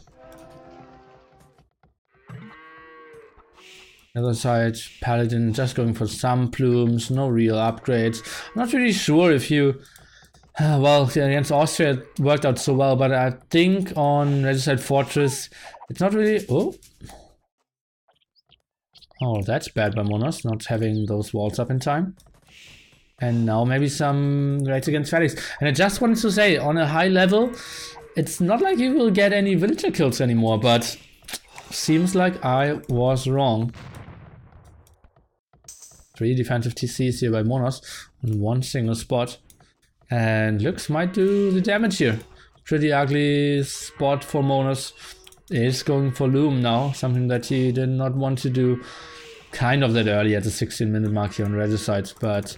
Speaker 1: Other side, Paladin just going for some plumes, no real upgrades. I'm not really sure if you Well, against Austria it worked out so well, but I think on Regicide Fortress, it's not really... Oh, that's bad by Monos, not having those walls up in time. And now maybe some raids against Felix. And I just wanted to say, on a high level, it's not like you will get any villager kills anymore, but seems like I was wrong. 3 defensive TCs here by Monos on one single spot. And Lux might do the damage here. Pretty ugly spot for Monos. Is going for Loom now, something that he did not want to do kind of that early at the 16-minute mark here on Regicide, but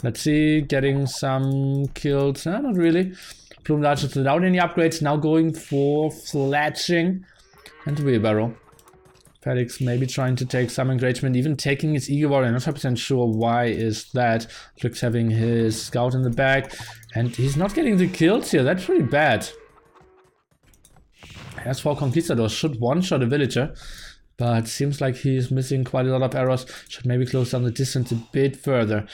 Speaker 1: let's see, getting some kills, not really. Plumed Archers without any upgrades, now going for Fletching and Wheelbarrow. Felix maybe trying to take some engagement, even taking his Eagle Warrior. I'm not 100% sure why is that. Lux having his Scout in the back, and he's not getting the kills here, that's pretty bad. As for Conquistadors, should one-shot a villager, but seems like he's missing quite a lot of arrows. Should maybe close down the distance a bit further.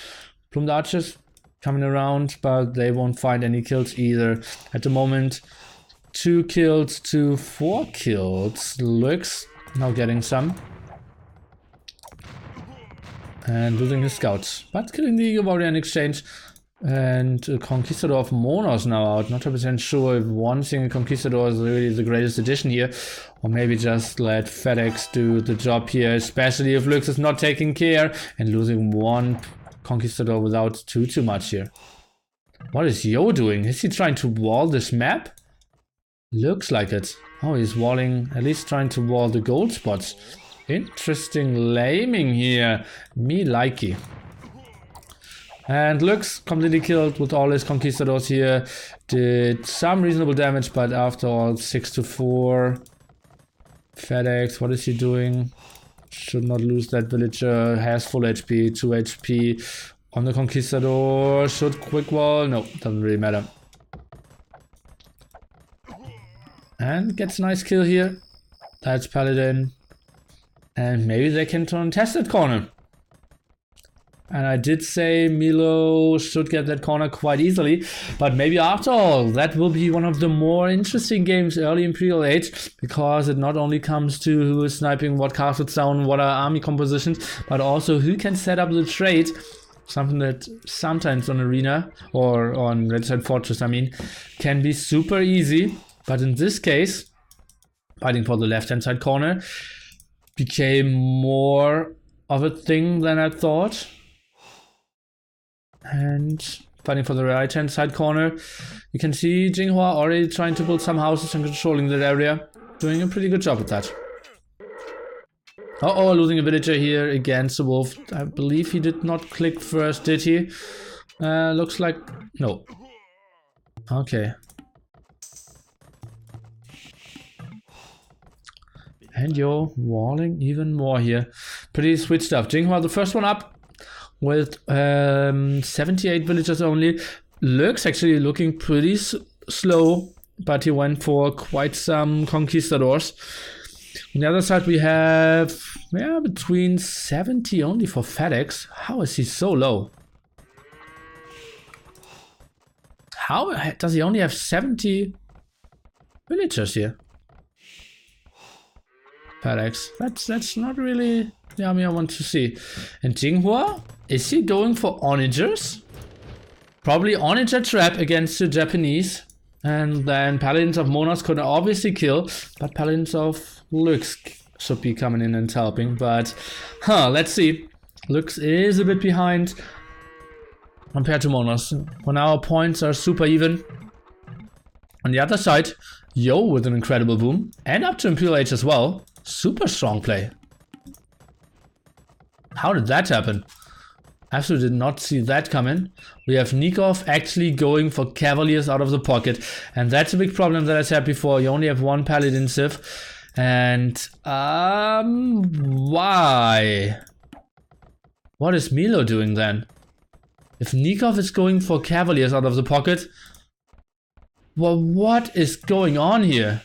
Speaker 1: Plumed Archers coming around, but they won't find any kills either. At the moment, 2 kills to 4 kills. Lux now getting some. And losing his scouts, but killing the Eagle Warrior in exchange. And Conquistador of Monos now out. Not 100% sure if one single Conquistador is really the greatest addition here. Or maybe just let FedEx do the job here. Especially if Lux is not taking care. And losing one Conquistador without too much here. What is Yo doing? Is he trying to wall this map? Looks like it. Oh, he's walling, at least trying to wall the gold spots. Interesting laming here. Me likey. And Lux completely killed with all his Conquistadors here. Did some reasonable damage, but after all, 6-4. FedEx, what is he doing? Should not lose that villager. Has full HP, 2 HP. On the Conquistador, should quick wall. No, doesn't really matter. And gets a nice kill here. That's Paladin. And maybe they can contest that corner. And I did say Milo should get that corner quite easily, but maybe after all, that will be one of the more interesting games early Imperial Age, because it not only comes to who is sniping what castles down, what are army compositions, but also who can set up the trade, something that sometimes on Arena, or on Regicide Fortress, I mean, can be super easy, but in this case, fighting for the left-hand side corner became more of a thing than I thought. And fighting for the right-hand side corner, you can see Jinghua already trying to build some houses and controlling that area. Doing a pretty good job with that. Uh-oh, losing a villager here against the wolf. I believe he did not click first, did he? Looks like... no. Okay. And you're walling even more here. Pretty sweet stuff. Jinghua, the first one up. With 78 villagers only. Lux actually looking pretty slow, but he went for quite some Conquistadors. On the other side we have between 70 only for FedEx. How is he so low? How does he only have 70 villagers here? FedEx. That's not really the army I want to see. And Jinghua? Is he going for onagers? Probably onager trap against the Japanese. And then Paladins of Monos could obviously kill, but Paladins of Lux should be coming in and helping. But, let's see. Lux is a bit behind compared to Monos. For now, points are super even. On the other side, Yo with an incredible boom. And up to Imperial Age as well. Super strong play. How did that happen? Absolutely did not see that coming. We have Nikov actually going for Cavaliers out of the pocket. And that's a big problem that I said before. You only have one Paladin Civ. And, why? What is Milo doing then? If Nikov is going for Cavaliers out of the pocket, well, what is going on here?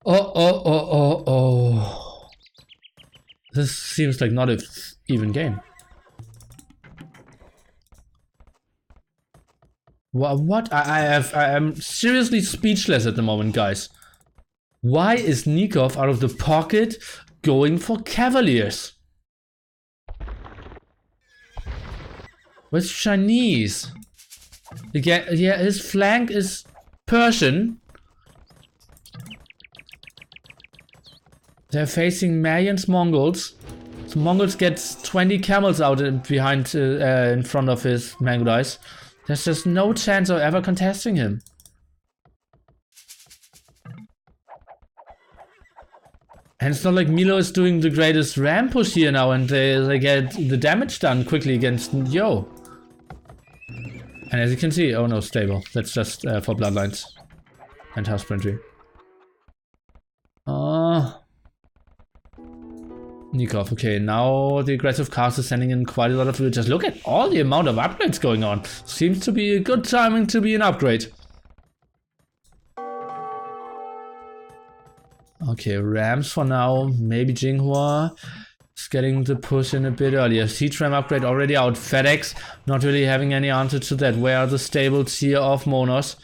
Speaker 1: Oh. This seems like not an even game. What? I am seriously speechless at the moment, guys. Why is Nikov out of the pocket going for Cavaliers? Where's Chinese? Again, yeah, his flank is Persian. They're facing Mayans, Mongols. So Mongols gets 20 camels out behind, in front of his Mangudais. There's just no chance of ever contesting him. And it's not like Milo is doing the greatest ram push here now, and they get the damage done quickly against Yo. And as you can see, oh no, stable. That's just for bloodlines and husbandry. Nikov, okay, now the aggressive cast is sending in quite a lot of villagers. Look at all the amount of upgrades going on. Seems to be a good timing to be an upgrade. Okay, Rams for now. Maybe Jinghua is getting the push in a bit earlier. Siege Ram upgrade already out. FedEx not really having any answer to that. Where are the stables here of Monos?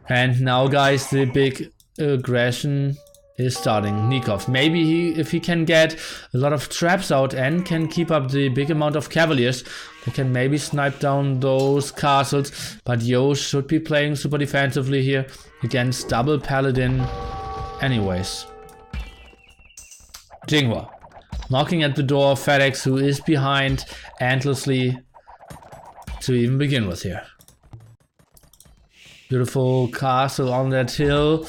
Speaker 1: And now, guys, the big aggression is starting. Nikov. Maybe if he can get a lot of traps out and can keep up the big amount of Cavaliers, they can maybe snipe down those castles. But Yo should be playing super defensively here against double Paladin anyways. Jinghua knocking at the door of FedEx, who is behind endlessly to even begin with here. Beautiful castle on that hill,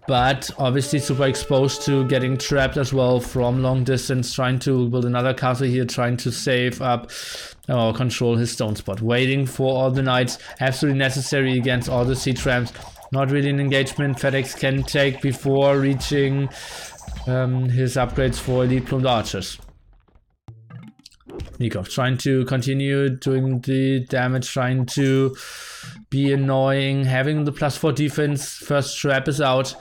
Speaker 1: but obviously super exposed to getting trapped as well from long distance, trying to build another castle here, trying to save up or control his stone spot. Waiting for all the knights, absolutely necessary against all the siege rams. Not really an engagement FedEx can take before reaching his upgrades for elite plumed archers. Nikov trying to continue doing the damage, trying to be annoying, having the +4 defense. First trap is out.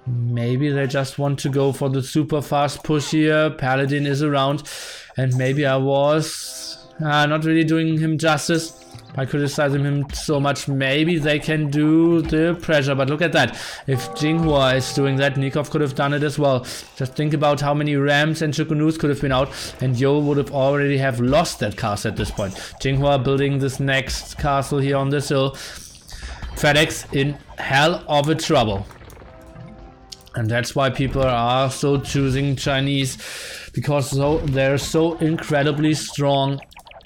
Speaker 1: Maybe they just want to go for the super fast push here. Paladin is around, and maybe I was not really doing him justice by criticizing him so much. Maybe they can do the pressure, but look at that. If Jinghua is doing that, Nikov could have done it as well. Just think about how many Rams and Chukunus could have been out, and Yo would have already have lost that castle at this point. Jinghua building this next castle here on this hill. FedEx in hell of a trouble. And that's why people are so choosing Chinese, because they're so incredibly strong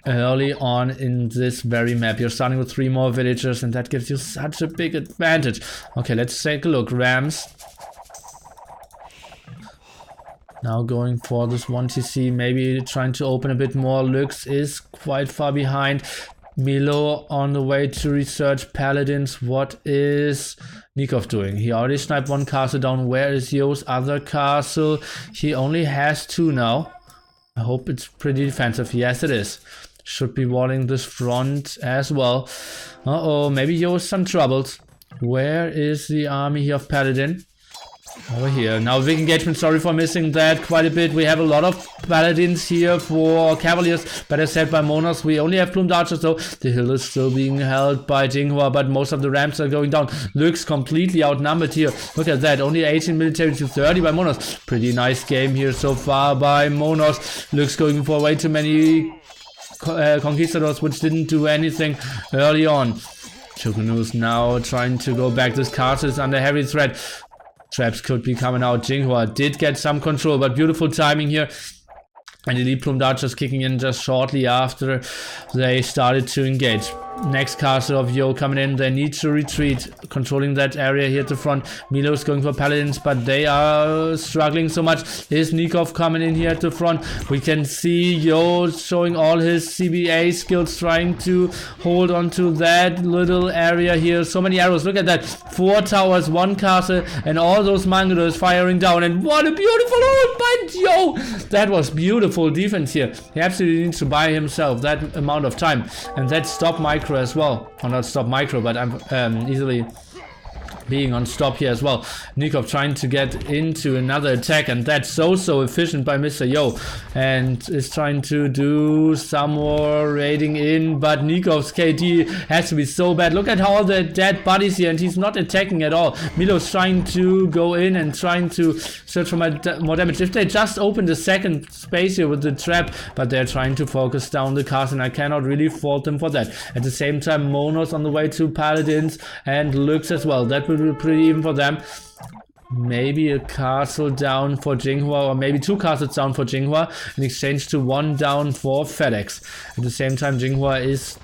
Speaker 1: early on in this very map. You're starting with 3 more villagers, and that gives you such a big advantage. Okay, let's take a look. Rams now going for this 1TC, maybe trying to open a bit more. Lux is quite far behind. Milo on the way to research Paladins. What is Nikov doing? He already sniped 1 castle down. Where is Yo's other castle? He only has 2 now. I hope it's pretty defensive. Yes, it is. Should be walling this front as well. Uh-oh, maybe Yo has some troubles. Where is the army here of Paladin? Over here. Now big engagement, sorry for missing that quite a bit. We have a lot of paladins here for cavaliers, better said by Monos. We only have plumed archers though. The hill is still being held by Jinghua, but most of the rams are going down. Looks completely outnumbered here. Look at that, only 18 military to 30 by Monos. Pretty nice game here so far by Monos. Looks going for way too many conquistadors, which didn't do anything early on. Chukunus now trying to go back. This castle is under heavy threat. Traps could be coming out. Jinghua did get some control, but beautiful timing here. And elite plumed archers kicking in just shortly after they started to engage. Next castle of Yo coming in. They need to retreat, controlling that area here at the front. Milo is going for paladins, but they are struggling so much. Here's Nikov coming in here at the front. We can see Yo showing all his CBA skills, trying to hold on to that little area here. So many arrows. Look at that. 4 towers, 1 castle, and all those Mangados firing down. And what a beautiful ult by Yo! That was beautiful defense here. He absolutely needs to buy himself that amount of time. And that stop micro as well, or not stop micro, but I'm easily being on stop here as well. Nikov trying to get into another attack, and that's so efficient by Mr. Yo, and is trying to do some more raiding in, but Nikov's KD has to be so bad. Look at all the dead bodies here, and he's not attacking at all. Milo's trying to go in and trying to search for more damage. If they just open the second space here with the trap, but they're trying to focus down the cast, and I cannot really fault them for that. At the same time, Mono's on the way to Paladins and Lux as well. That will be pretty even for them. Maybe a castle down for Jinghua, or maybe 2 castles down for Jinghua in exchange to 1 down for FedEx. At the same time, Jinghua is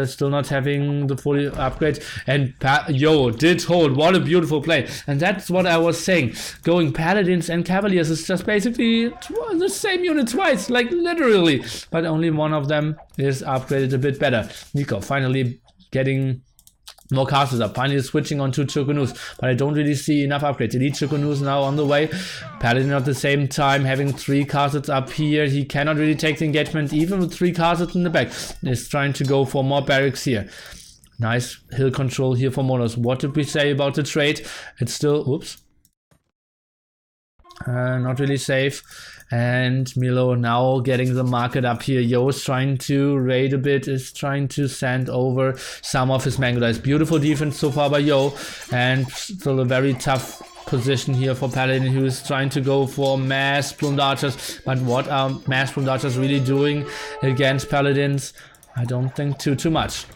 Speaker 1: still not having the fully upgrade, and Yo did hold. What a beautiful play. And that's what I was saying, going Paladins and Cavaliers is just basically the same unit twice, like literally, but only one of them is upgraded a bit better. Nico finally getting more castles up, finally switching on to Chukunus, but I don't really see enough upgrades. Elite Chukunus now on the way. Paladin at the same time having 3 castles up here. He cannot really take the engagement even with 3 castles in the back. He's trying to go for more barracks here. Nice hill control here for Monos. What did we say about the trade? It's still, oops, not really safe. And Milo now getting the market up here. Yo is trying to raid a bit, is trying to send over some of his Mango Dice. Beautiful defense so far by Yo, and still a very tough position here for Paladin, who is trying to go for mass plumed archers. But what are mass plumed archers really doing against Paladins? I don't think too much.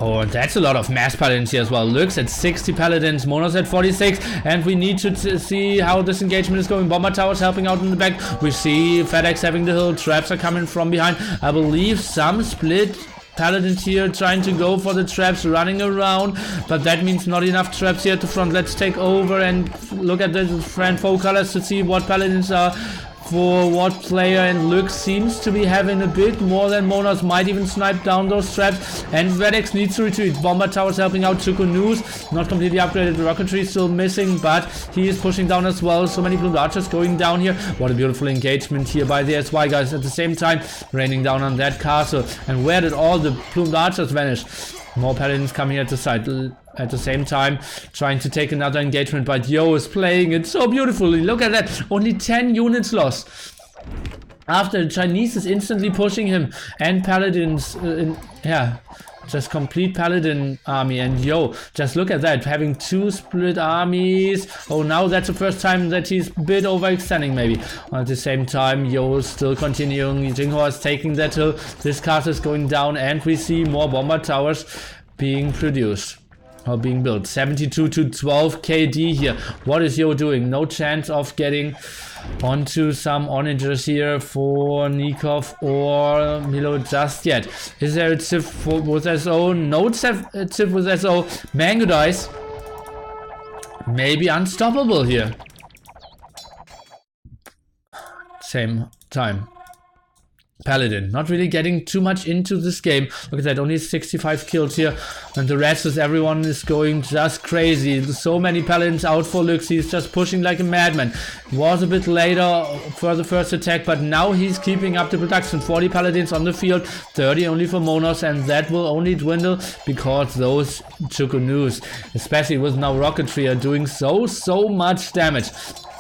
Speaker 1: Oh, and that's a lot of mass paladins here as well. Lux at 60 paladins, Monos at 46, and we need to see how this engagement is going. Bomber towers helping out in the back. We see FedEx having the hill, traps are coming from behind. I believe some split paladins here trying to go for the traps, running around, but that means not enough traps here at the front. Let's take over and look at the friend foe colors to see what paladins are for what player, and Lux seems to be having a bit more than Monos, might even snipe down those traps, and FedEx needs to retreat. Bomber towers helping out. Chukunus not completely upgraded, rocketry still missing, but he is pushing down as well. So many plumed archers going down here. What a beautiful engagement here by the SY guys. At the same time raining down on that castle, and where did all the plumed archers vanish? More paladins coming at the side. At the same time trying to take another engagement, but Yo is playing it so beautifully. Look at that, only 10 units lost after the Chinese is instantly pushing him, and Paladins just complete Paladin army. And Yo, just look at that, having 2 split armies. Oh, now that's the first time that he's a bit overextending maybe. At the same time, Yo is still continuing. Jinghua is taking that hill. This castle is going down, and we see more bomber towers being produced. Or being built. 72 to 12 KD here. What is Yo doing? No chance of getting onto some onagers here for Nikov or Milo just yet. Is there a Civ with SO? No Civ with SO. Mango Dice. Maybe unstoppable here. Same time. Paladin not really getting too much into this game. Look at that, only 65 kills here, and the rest is everyone is going just crazy. So many paladins out for Lux. He's just pushing like a madman. Was a bit later for the first attack, but now he's keeping up the production. 40 paladins on the field, 30 only for Monos, and that will only dwindle because those Chukunus, especially with now rocketry, are doing so much damage.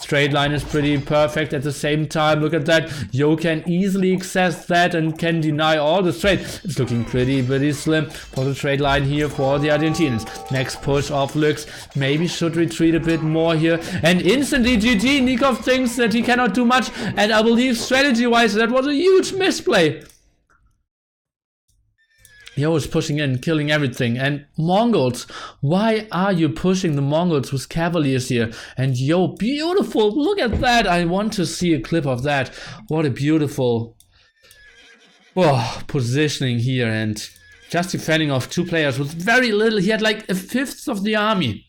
Speaker 1: Straight line is pretty perfect. At the same time, look at that, Yo can easily access that and can deny all the straight. It's looking pretty slim for the trade line here for the Argentinians. Next push of Lux, maybe should retreat a bit more here, and instantly GG. Nikov thinks that he cannot do much, and I believe strategy wise that was a huge misplay. Yo is pushing in, killing everything. And Mongols, why are you pushing the Mongols with cavaliers here? And Yo, beautiful, look at that. I want to see a clip of that. What a beautiful positioning here, and just defending off 2 players with very little. He had like 1/5 of the army.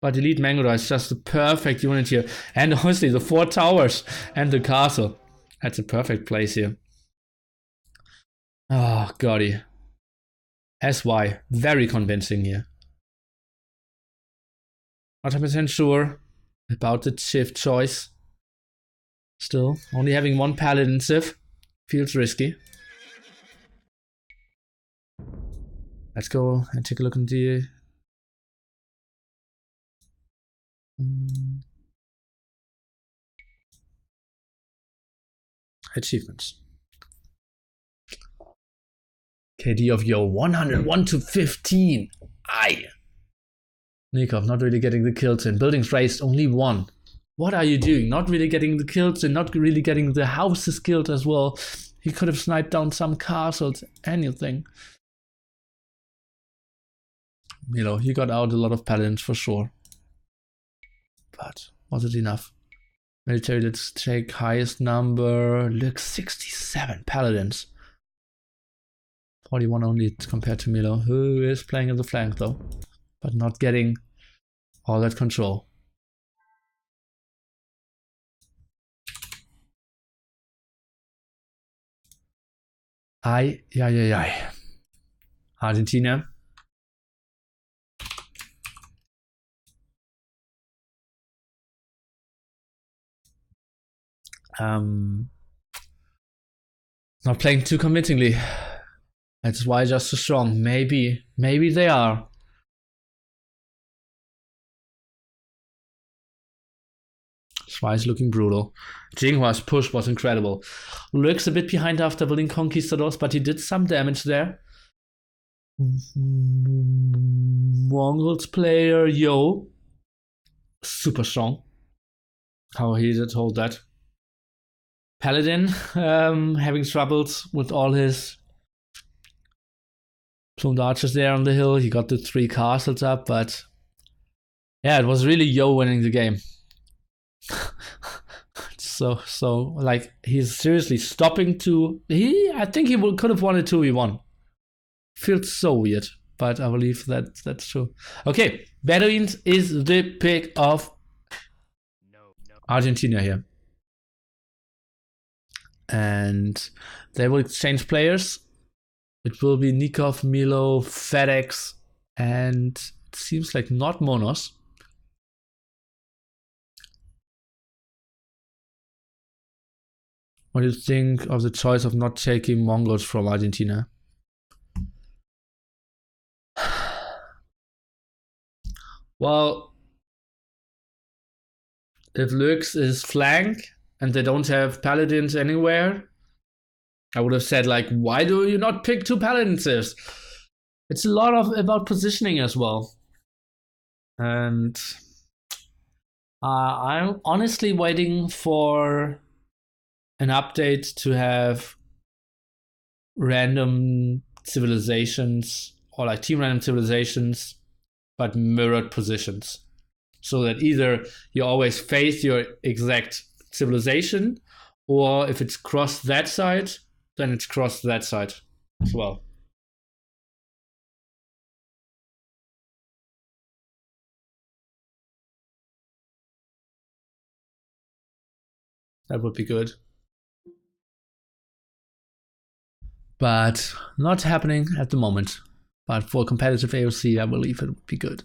Speaker 1: But Elite Mango is just a perfect unit here. And honestly, the 4 towers and the castle. That's a perfect place here. Oh, Goddy. SY, very convincing here. Not 100% sure about the Civ choice. Still, only having 1 paladin Civ feels risky. Let's go and take a look at the achievements. KD of Yo, 101 to 15. Aye. Nikov not really getting the kills in. Buildings raised, only 1. What are you doing? Not really getting the kills and not really getting the houses killed as well. He could have sniped down some castles, anything. He got out a lot of paladins for sure. But was it enough? Military, let's take highest number. Look, 67 paladins. 41 only compared to Milo, who is playing in the flank though, but not getting all that control. Argentina. Not playing too convincingly. That's why just so strong. Maybe they are. That's why it's looking brutal. Jinghua's push was incredible. Looks a bit behind after building conquistadors, but he did some damage there. Mongols player Yo, super strong. How he did hold that. Paladin having troubles with all his plumed archers there on the hill. He got the 3 castles up, but yeah, it was really Yo winning the game. so like he's seriously stopping to I think he could have won a 2v1. Feels so weird, but I believe that's true. Okay, Bedouins is the pick of Argentina here. And they will exchange players. It will be Nikov, Milo, FedEx, and it seems like not Monos. What do you think of the choice of not taking Mongols from Argentina? Well, if Lux is flank and they don't have paladins anywhere, I would have said, like, why do you not pick 2 paladins? It's a lot about positioning as well. And I'm honestly waiting for an update to have random civilizations or like team random civilizations, but mirrored positions. So that either you always face your exact civilization, or if it's crossed that side, then it's crossed that side as well. That would be good. But not happening at the moment. But for competitive AOC, I believe it would be good.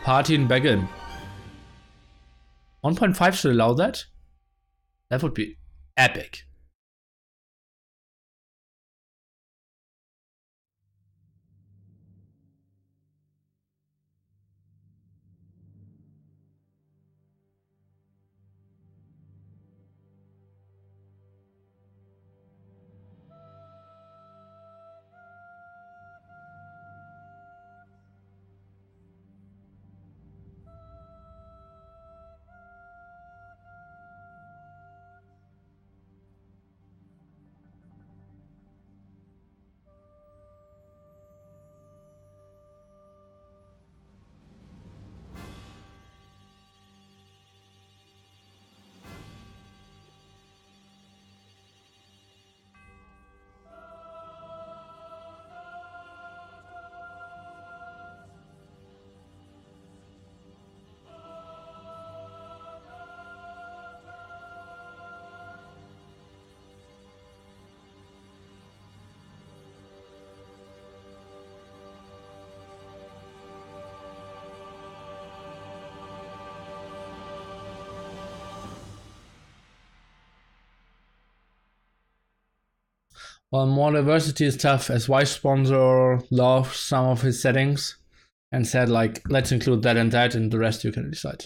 Speaker 1: Party in Begin. 1.5 should allow that. That would be epic. Well, more diversity is tough, as Vice Sponsor loves some of his settings and said, like, let's include that and the rest you can decide.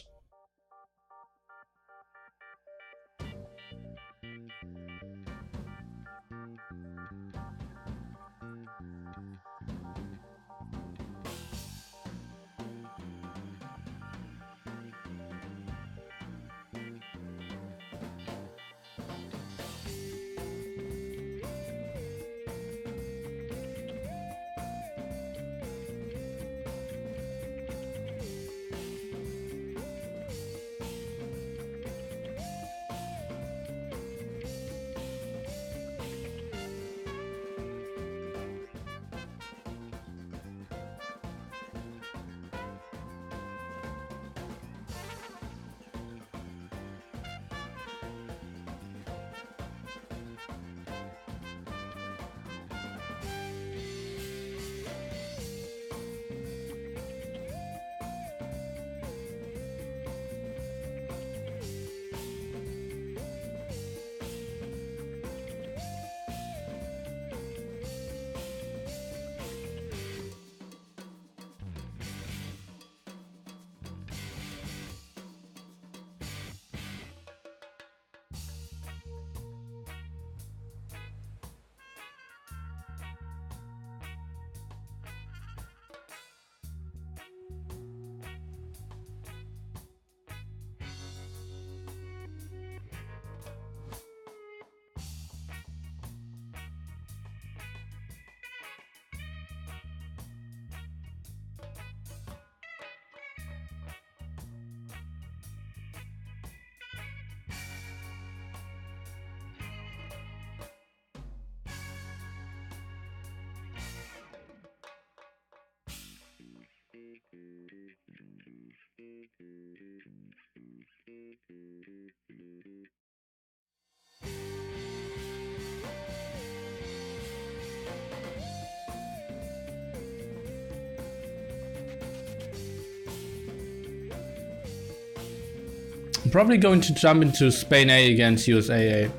Speaker 1: I'm probably going to jump into Spain A against USA A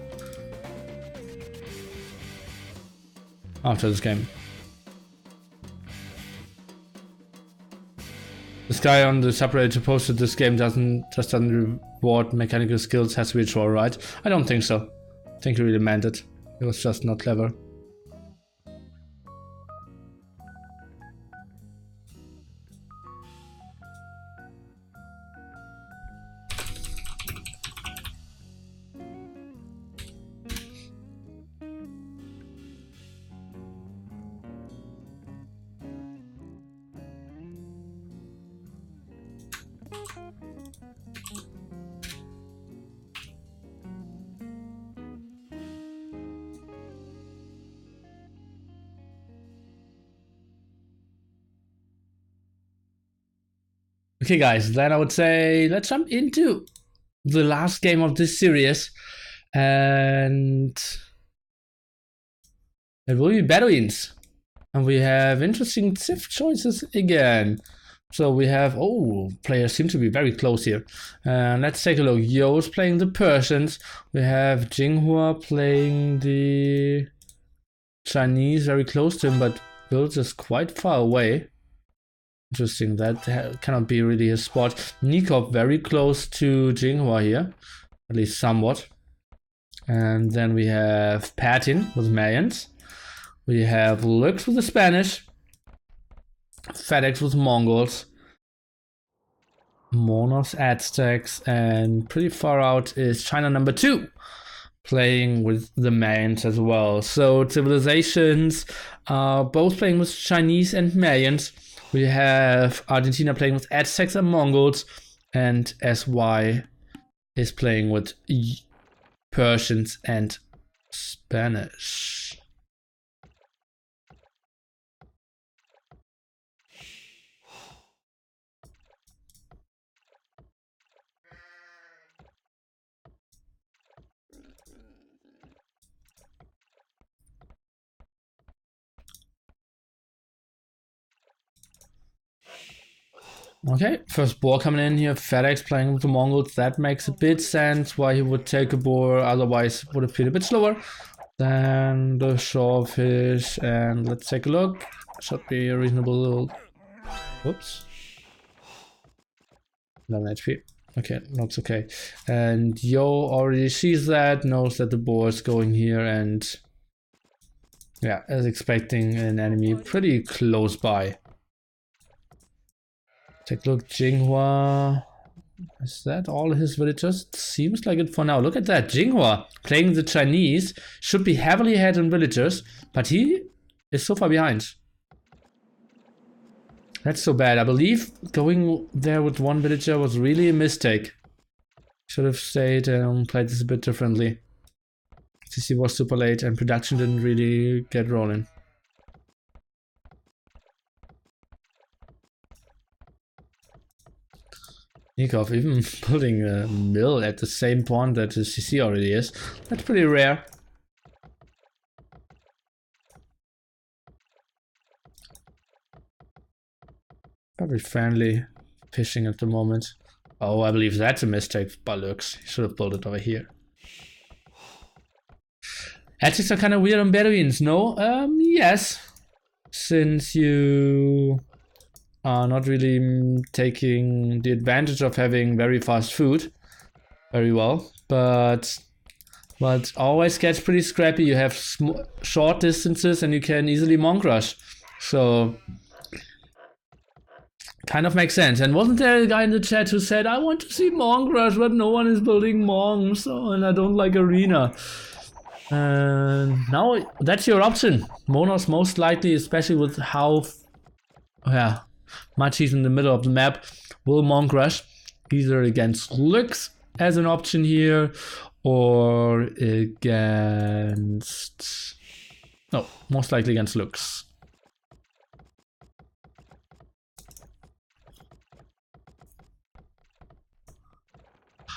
Speaker 1: after this game. This guy on the subreddit posted this game doesn't reward mechanical skills, has to be a troll, right? I don't think so. I think he really meant it. It was just not clever. Okay guys, then I would say let's jump into the last game of this series, and it will be Bedouins. And we have interesting Civ choices again. So we have, players seem to be very close here. Let's take a look. Yo's playing the Persians. We have Jinghua playing the Chinese, very close to him, but Bills is quite far away. Interesting, that cannot be really his spot. Nikop very close to Jinghua here, at least somewhat. And then we have Patin with Mayans. We have Lux with the Spanish. FedEx with Mongols. Monos, Aztecs, and pretty far out is China number 2, playing with the Mayans as well. So civilizations are both playing with Chinese and Mayans. We have Argentina playing with Aztecs and Mongols, and SY is playing with Persians and Spanish. Okay, first boar coming in here. FedEx playing with the Mongols. That makes a bit sense why he would take a boar, otherwise would have been a bit slower. Then the shawfish, and let's take a look. Should be a reasonable. Whoops. 11 HP. Okay, looks okay. And Yo already sees that, knows that the boar is going here, and yeah, is expecting an enemy pretty close by. Take a look, Jinghua. Is that all his villagers? Seems like it for now. Look at that, Jinghua playing the Chinese, should be heavily ahead in villagers, but he is so far behind. That's so bad. I believe going there with one villager was really a mistake. Should have stayed and played this a bit differently. CC was super late and production didn't really get rolling. Nikov even building a mill at the same point that the CC already is. That's pretty rare. Very friendly fishing at the moment. Oh, I believe that's a mistake by Lux. He should have built it over here. Hatchets are kind of weird on Bedouins, no? Yes. Since you are not really taking the advantage of having very fast food very well, but always gets pretty scrappy. You have short distances and you can easily monk rush. So kind of makes sense. And wasn't there a guy in the chat who said, I want to see monk rush, but no one is building monks, and I don't like arena. Now that's your option. Monos most likely, especially with how much he's in the middle of the map, will monk rush either against Lux as an option here, or against... no, most likely against Lux.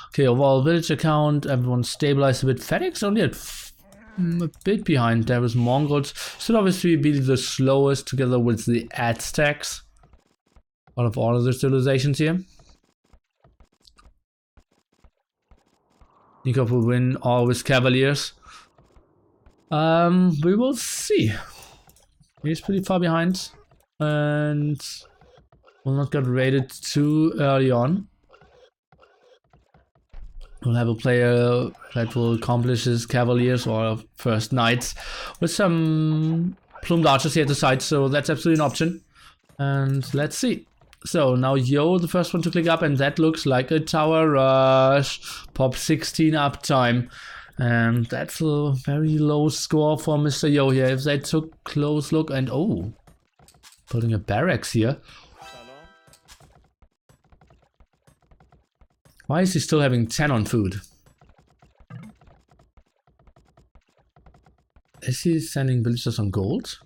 Speaker 1: Okay, overall villager count, everyone's stabilized a bit. FedEx only at a bit behind. There is Mongols. Should obviously be the slowest together with the Aztecs out of all of the civilizations here. Nikov will win all with Cavaliers. We will see. He's pretty far behind and will not get raided too early on. We'll have a player that will accomplish his Cavaliers or first Knights with some plumed archers here at the side, so that's absolutely an option. And let's see. So now Yo, the first one to click up, and that looks like a tower rush. Pop 16 uptime. And that's a very low score for Mr. Yo here. If they took a close look and building a barracks here. Why is he still having 10 on food? Is he sending villagers on gold?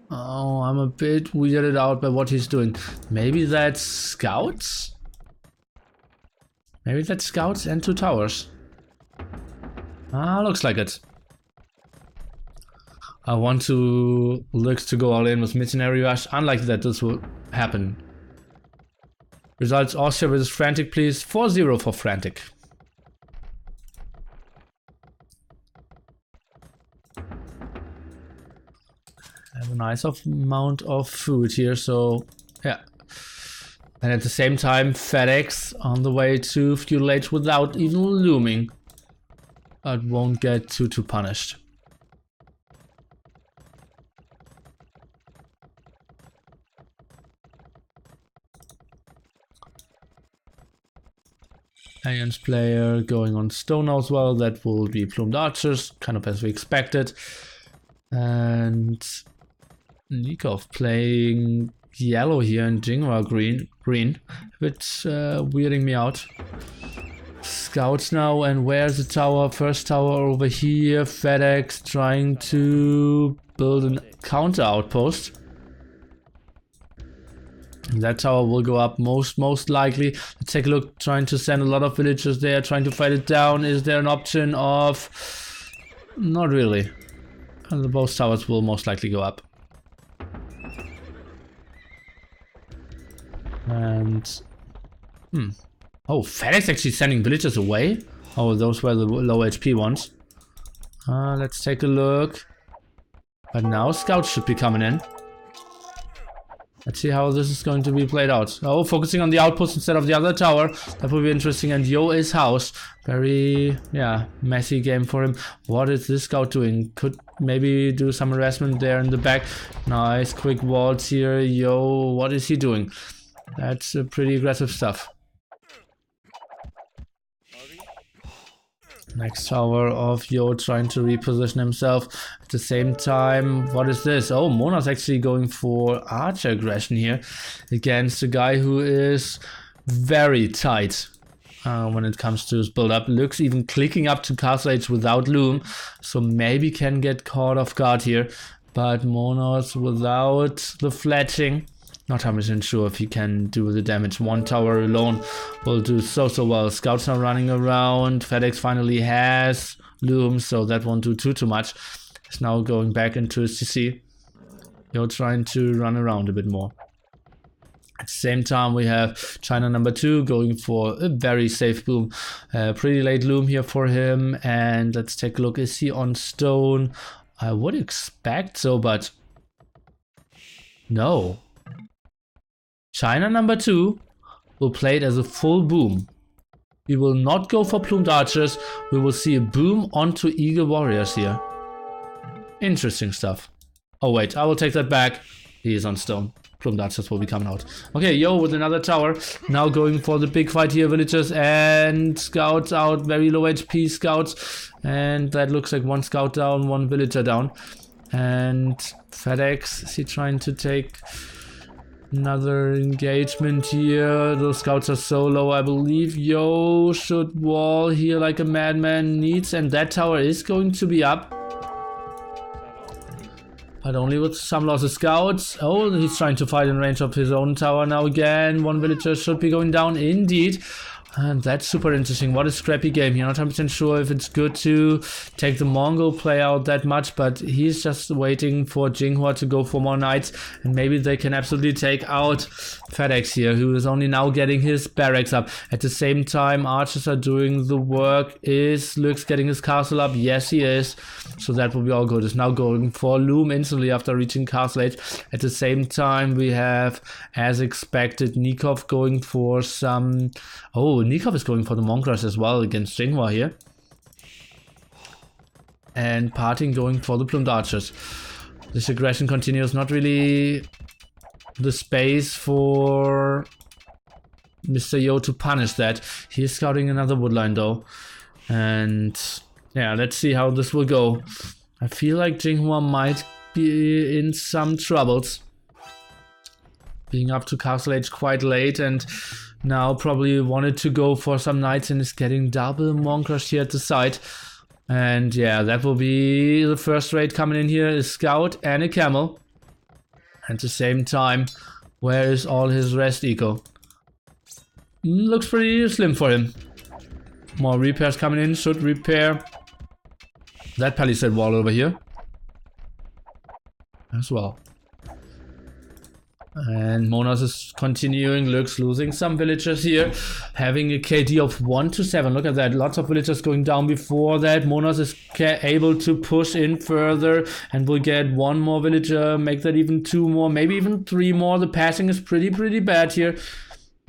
Speaker 1: Oh, I'm a bit weirded out by what he's doing. Maybe that's scouts? Maybe that's scouts and 2 towers. Looks like it. I want to look to go all in with Missionary Rush. Unlikely that this will happen. Results Austria versus Frantic, please. 4-0 for Frantic. Have a nice amount of food here, so yeah. And at the same time, FedEx on the way to Feudal Age without even looming. But won't get too punished. Aliens player going on stone as well. That will be plumed archers, kind of as we expected. And Nikov playing yellow here and Jinghua green, which weirding me out. Scouts now, and where's the tower? First tower over here. FedEx trying to build a counter outpost. That tower will go up most likely. Let's take a look, trying to send a lot of villagers there, trying to fight it down. Is there an option of... not really. And both towers will most likely go up. And... oh, FedEx actually sending villagers away? Oh, those were the low HP ones. Let's take a look. But now scouts should be coming in. Let's see how this is going to be played out. Oh, focusing on the outpost instead of the other tower. That will be interesting. And Yo is housed. Very, yeah, messy game for him. What is this scout doing? Could maybe do some harassment there in the back. Nice, quick waltz here. Yo, what is he doing? That's pretty aggressive stuff. Next tower of Yo trying to reposition himself. At the same time, what is this? Oh, Mona's actually going for archer aggression here against a guy who is very tight when it comes to his build-up. Looks even clicking up to castle age without loom, so maybe can get caught off guard here. But Mona's without the fletching. Not 100% sure if he can do the damage. One tower alone will do so well. Scouts are running around. FedEx finally has loom, so that won't do too much. He's now going back into his CC. You're trying to run around a bit more. At the same time, we have China number 2 going for a very safe boom. Pretty late loom here for him. And let's take a look. Is he on stone? I would expect so, but no. China number 2 will play it as a full boom. We will not go for plumed archers. We will see a boom onto eagle warriors here. Interesting stuff. Oh wait, I will take that back. He is on stone. Plumed archers will be coming out. Okay, Yo with another tower. Now going for the big fight here. Villagers and scouts out. Very low HP scouts. And that looks like one scout down, one villager down. And FedEx, is he trying to take another engagement here? Those scouts are so low. I believe Yo should wall here like a madman needs, and that tower is going to be up, but only with some loss of scouts. Oh, he's trying to fight in range of his own tower now again. One villager should be going down indeed. And that's super interesting. What a scrappy game here. Not 100% sure if it's good to take the Mongol play out that much, but he's just waiting for Jinghua to go for more knights, and maybe they can absolutely take out FedEx here, who is only now getting his barracks up. At the same time, archers are doing the work. Is Lux getting his castle up? Yes, he is. So that will be all good. Is now going for loom instantly after reaching castle age. At the same time, we have, as expected, Nikov going for some... Oh, Nikov is going for the Mongrels as well against Jinghua here. And Parting going for the plumed archers. This aggression continues. Not really the space for Mr. Yo to punish that. He's scouting another woodline though. And yeah, let's see how this will go. I feel like Jinghua might be in some troubles. Being up to castle age quite late, and now probably wanted to go for some knights and is getting double Mongrels here at the side. And yeah, that will be the first raid coming in here. A scout and a camel. At the same time, where is all his rest eco? Looks pretty slim for him. More repairs coming in. Should repair that palisade wall over here as well. And Monas is continuing. Looks losing some villagers here, having a KD of 1 to 7. Look at that, lots of villagers going down before that. Monas is able to push in further and will get one more villager, make that even 2 more, maybe even 3 more. The passing is pretty bad here.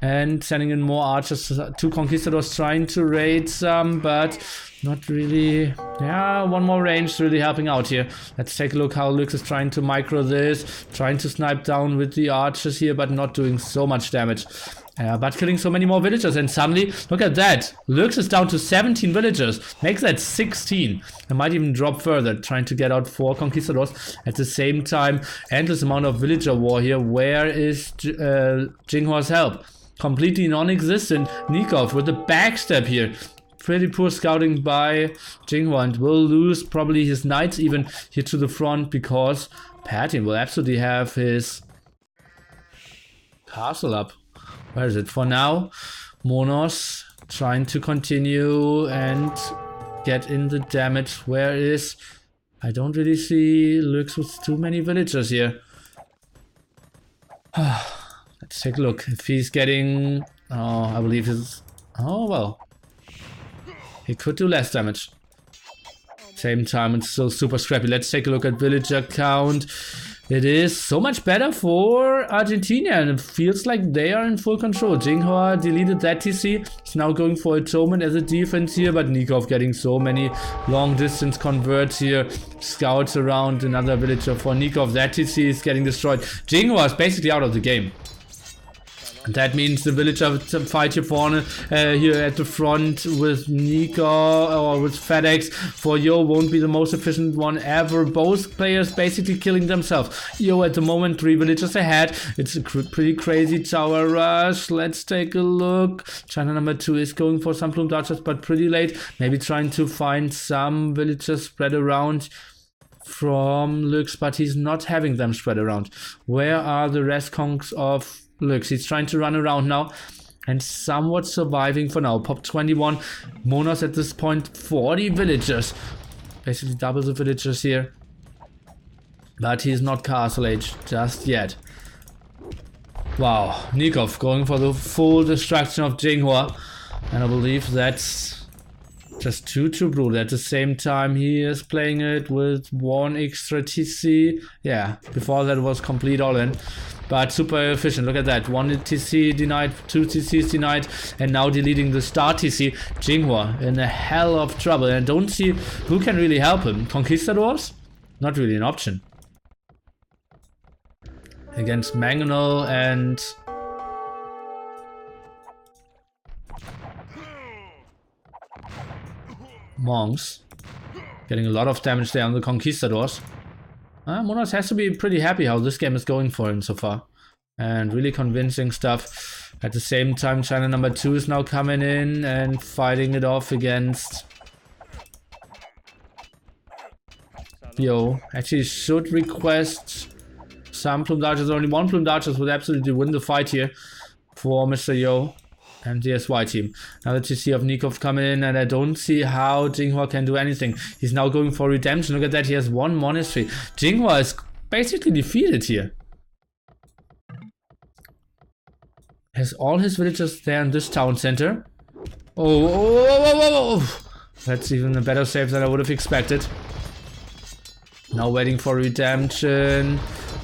Speaker 1: And sending in more archers. 2 conquistadors trying to raid some, but not really. Yeah, one more range really helping out here. Let's take a look how Lux is trying to micro this. Trying to snipe down with the archers here, but not doing so much damage. But killing so many more villagers, and suddenly, look at that. Lux is down to 17 villagers. Makes that 16. It might even drop further, trying to get out 4 conquistadors. At the same time, endless amount of villager war here. Where is Jinghua's help? Completely non-existent. Nikov with the backstab here. Pretty poor scouting by Jinghua, and will lose probably his knights even here to the front, because Patin will absolutely have his castle up. Where is it? For now, Monos trying to continue and get in the damage. Where is... I don't really see Lux with too many villagers here. Let's take a look. If he's getting... Oh, I believe he's... Oh, well. He could do less damage. Same time, it's still super scrappy. Let's take a look at villager count. It is so much better for Argentina, and it feels like they are in full control. Jinghua deleted that TC. He's now going for atonement as a defense here, but Nikov getting so many long distance converts here. Scouts around another villager for Nikov. That TC is getting destroyed. Jinghua is basically out of the game. That means the villager fight here here at the front with Nico or with FedEx for Yo won't be the most efficient one ever. Both players basically killing themselves. Yo at the moment 3 villagers ahead. It's a pretty crazy tower rush. Let's take a look. China number 2 is going for some plume dodgers, but pretty late. Maybe trying to find some villagers spread around from Lux, but he's not having them spread around. Where are the rest conks of Lux? He's trying to run around now and somewhat surviving for now. Pop 21. Monos at this point 40 villagers. Basically double the villagers here. But he's not castle age just yet. Wow. Nikov going for the full destruction of Jinghua. And I believe that's just too brutal. At the same time he is playing it with 1 extra TC. Yeah, before that was complete all-in. But super efficient. Look at that. 1 TC denied, 2 TCs denied, and now deleting the star TC. Jinghua in a hell of trouble. And I don't see who can really help him. Conquistadors? Not really an option. Against Mangonel and monks. Getting a lot of damage there on the Conquistadors. Monos has to be pretty happy how this game is going for him so far. And really convincing stuff. At the same time, China number 2 is now coming in and fighting it off against Yo. Actually should request some plume dodgers. Only 1 plume dodgers would absolutely win the fight here for Mr. Yo and the SY team. Now that you see of Nikov coming in, and I don't see how Jinghua can do anything. He's now going for redemption. Look at that, he has 1 monastery. Jinghua is basically defeated here. Has all his villagers there in this town center. Oh. That's even a better save than I would have expected. Now waiting for redemption.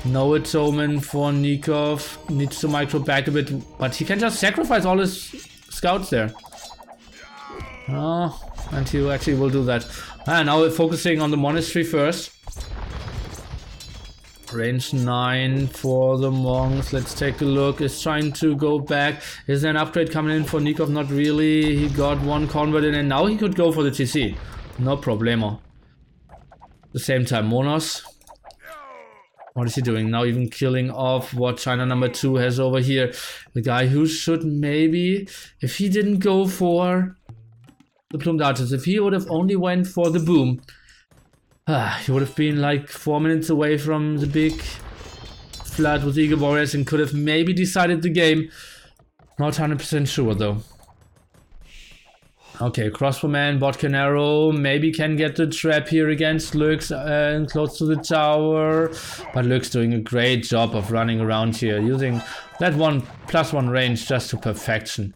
Speaker 1: No atonement for Nikov. Needs to micro back a bit, but he can just sacrifice all his scouts there. Oh, and he actually will do that. Now we're focusing on the monastery first. Range 9 for the monks. Let's take a look. Is trying to go back. Is there an upgrade coming in for Nikov? Not really. He got 1 convert in, and now he could go for the TC. No problemo. At the same time, Monos. What is he doing? Now even killing off what China number 2 has over here. The guy who should maybe, if he didn't go for the plume dodgers, if he would have only went for the boom, he would have been like 4 minutes away from the big flood with Eagle Warriors and could have maybe decided the game. Not 100% sure though. Okay, crossbowman, botkin arrow, maybe can get the trap here against Lux and close to the tower. But Lux doing a great job of running around here, using that +1 range just to perfection.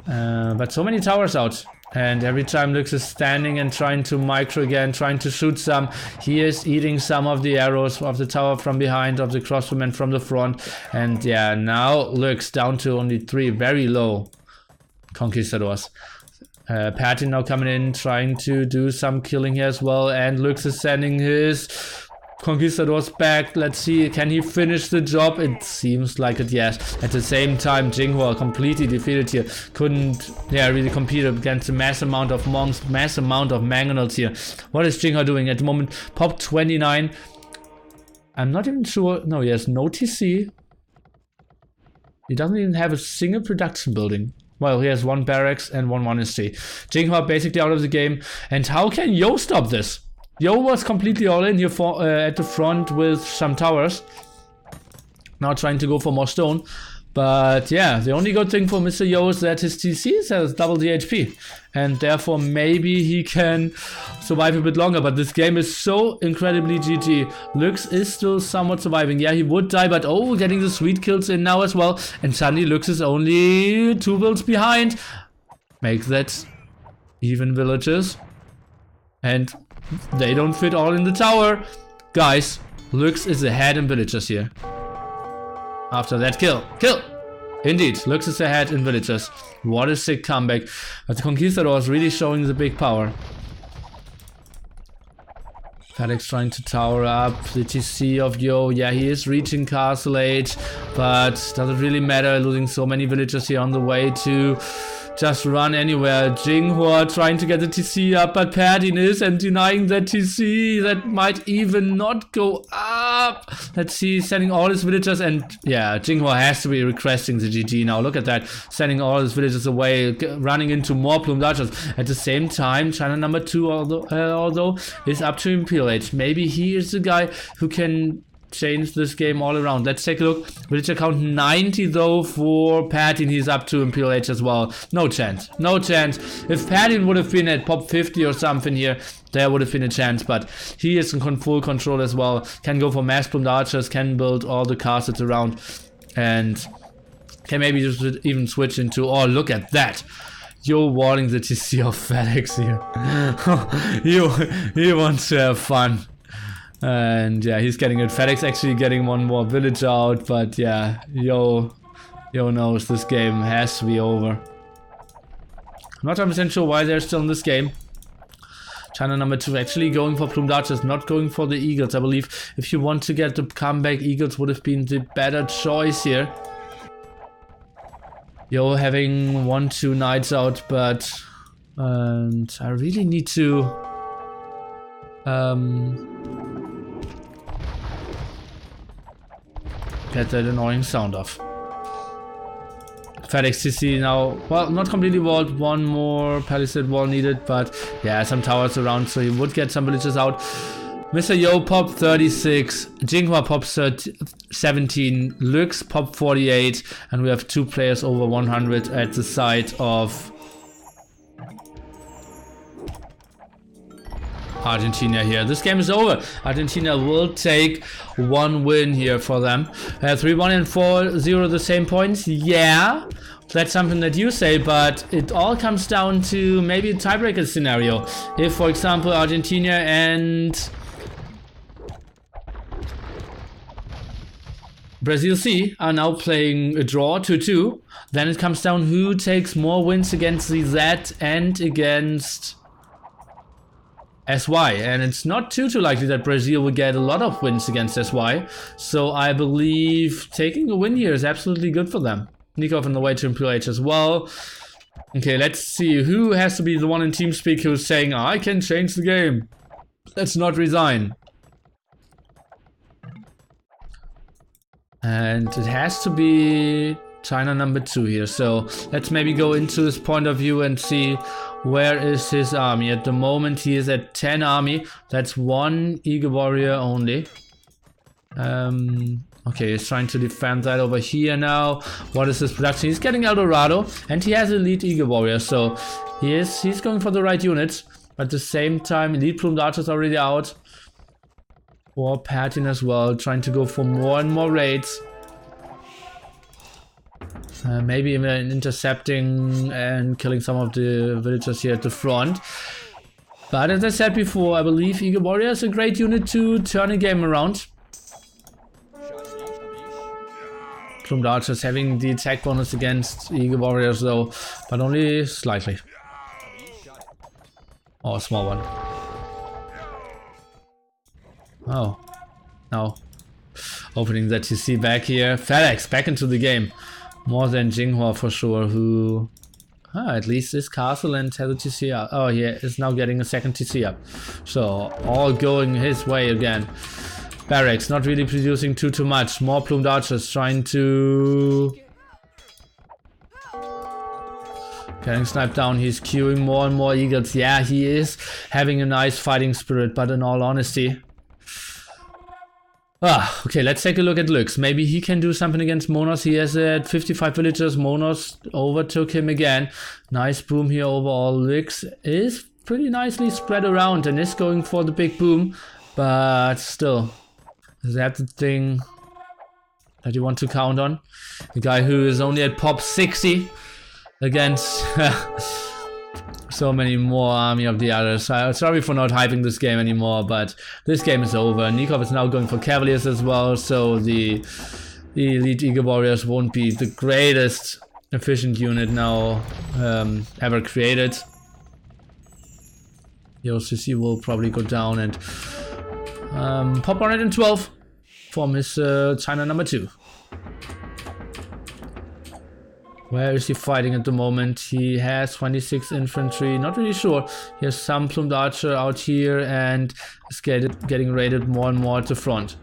Speaker 1: But so many towers out. And every time Lux is standing and trying to micro again, trying to shoot some, he is eating some of the arrows of the tower from behind, of the crossbowman from the front. And yeah, now Lux down to only 3 very low conquistadors. Patty now coming in, trying to do some killing here as well, and Lux is sending his conquistadors back. Let's see, can he finish the job? It seems like it, yes. At the same time, Jinghua completely defeated here. Couldn't, really compete against a mass amount of monks, mass amount of mangonels here. What is Jinghua doing at the moment? Pop 29. I'm not even sure. No, he has no TC. He doesn't even have a single production building. Well, he has 1 barracks and 1 monastery. Jinghua basically out of the game. And how can Yo stop this? Yo was completely all in here for, at the front with some towers. Now trying to go for more stone. But yeah, the only good thing for Mr. Yo is that his TC has double the HP. And therefore maybe he can survive a bit longer. But this game is so incredibly GG. Lux is still somewhat surviving. Yeah, he would die, but oh, getting the sweet kills in now as well. And suddenly Lux is only 2 builds behind. Make that even villages. And They don't fit all in the tower. Guys, Lux is ahead in villagers here. After that kill. Indeed, Lux is ahead in villagers. What a sick comeback. But the Conquistador is really showing the big power. Felix trying to tower up the TC of Yo. Yeah, he is reaching Castle Age, but doesn't really matter, losing so many villagers here on the way to just run anywhere. Jinghua trying to get the TC up, but Perdin is and denying that TC. That might even not go up. Let's see, sending all his villagers, and yeah, Jinghua has to be requesting the GG now. Look at that, sending all his villagers away, running into more plumed archers. At the same time, China number 2, although is up to Imperial Age. Maybe he is the guy who can change this game all around. Let's take a look. Villager count 90 though for Perdin. He's up to Imperial Age as well. No chance. No chance. If Perdin would have been at pop 50 or something here, there would have been a chance, but he is in full control as well. Can go for mass plumed archers, can build all the castles around, and can maybe just even switch into, oh, look at that. You're walling the TC of Felix here. he wants to have fun. And yeah, he's getting it. Felix actually getting one more village out, but yeah, Yo knows this game has to be over. I'm not 100% sure why they're still in this game. China number 2 actually going for plumed archers, not going for the eagles. I believe if you want to get the comeback, eagles would have been the better choice here. Yo having 1-2 knights out, but and I really need to get that annoying sound off. Felix TC now, well, not completely walled, one more palisade wall needed, but yeah, some towers around, so he would get some villages out. Mr. Yo pop 36, Jinghua pop 17, Lux pop 48, and we have 2 players over 100 at the side of Argentina here. This game is over. Argentina will take 1 win here for them. 3-1 and 4-0 the same points. Yeah, that's something that you say, but it all comes down to maybe a tiebreaker scenario. If, for example, Argentina and Brazil C are now playing a draw 2-2, then it comes down who takes more wins against the Z and against SY, and it's not too likely that Brazil will get a lot of wins against SY, so I believe taking a win here is absolutely good for them. Nikov on the way to Imperial Age as well. Okay, let's see who has to be the one in TeamSpeak who's saying, I can change the game. Let's not resign. And it has to be China number 2 here, so let's maybe go into his point of view and see where is his army. At the moment he is at 10 army, that's 1 Eagle Warrior only. Okay, he's trying to defend that over here now. What is his production? He's getting El Dorado and he has elite Eagle Warrior, so he's going for the right units. At the same time, elite plumed archers already out. For Perdin as well, trying to go for more and more raids. Maybe even intercepting and killing some of the villagers here at the front. But as I said before, I believe Eagle Warrior is a great unit to turn a game around. Plumed archers having the attack bonus against Eagle Warriors though, but only slightly. Oh, a small one. Oh, no. Opening that TC back here. Felix back into the game. More than Jinghua for sure, who at least is castle and has a TC up. Oh, yeah, is now getting a second TC up. So, all going his way again. Barracks not really producing too much. More plumed archers trying to... Getting sniped down. He's queuing more and more eagles. Yeah, he is having a nice fighting spirit, but in all honesty... okay, let's take a look at Lux. Maybe he can do something against Monos. He has 55 villagers. Monos overtook him again. Nice boom here overall. Lux is pretty nicely spread around and is going for the big boom. But still, is that the thing that you want to count on? The guy who is only at pop 60 against so many more army of the others. Sorry for not hyping this game anymore, but this game is over. Nikov is now going for Cavaliers as well, so the Elite Eagle Warriors won't be the greatest efficient unit now ever created. The OCC will probably go down, and pop 112 from his China number 2. Where is he fighting at the moment? He has 26 infantry, not really sure. He has some plumed archer out here and is getting raided more and more at the front.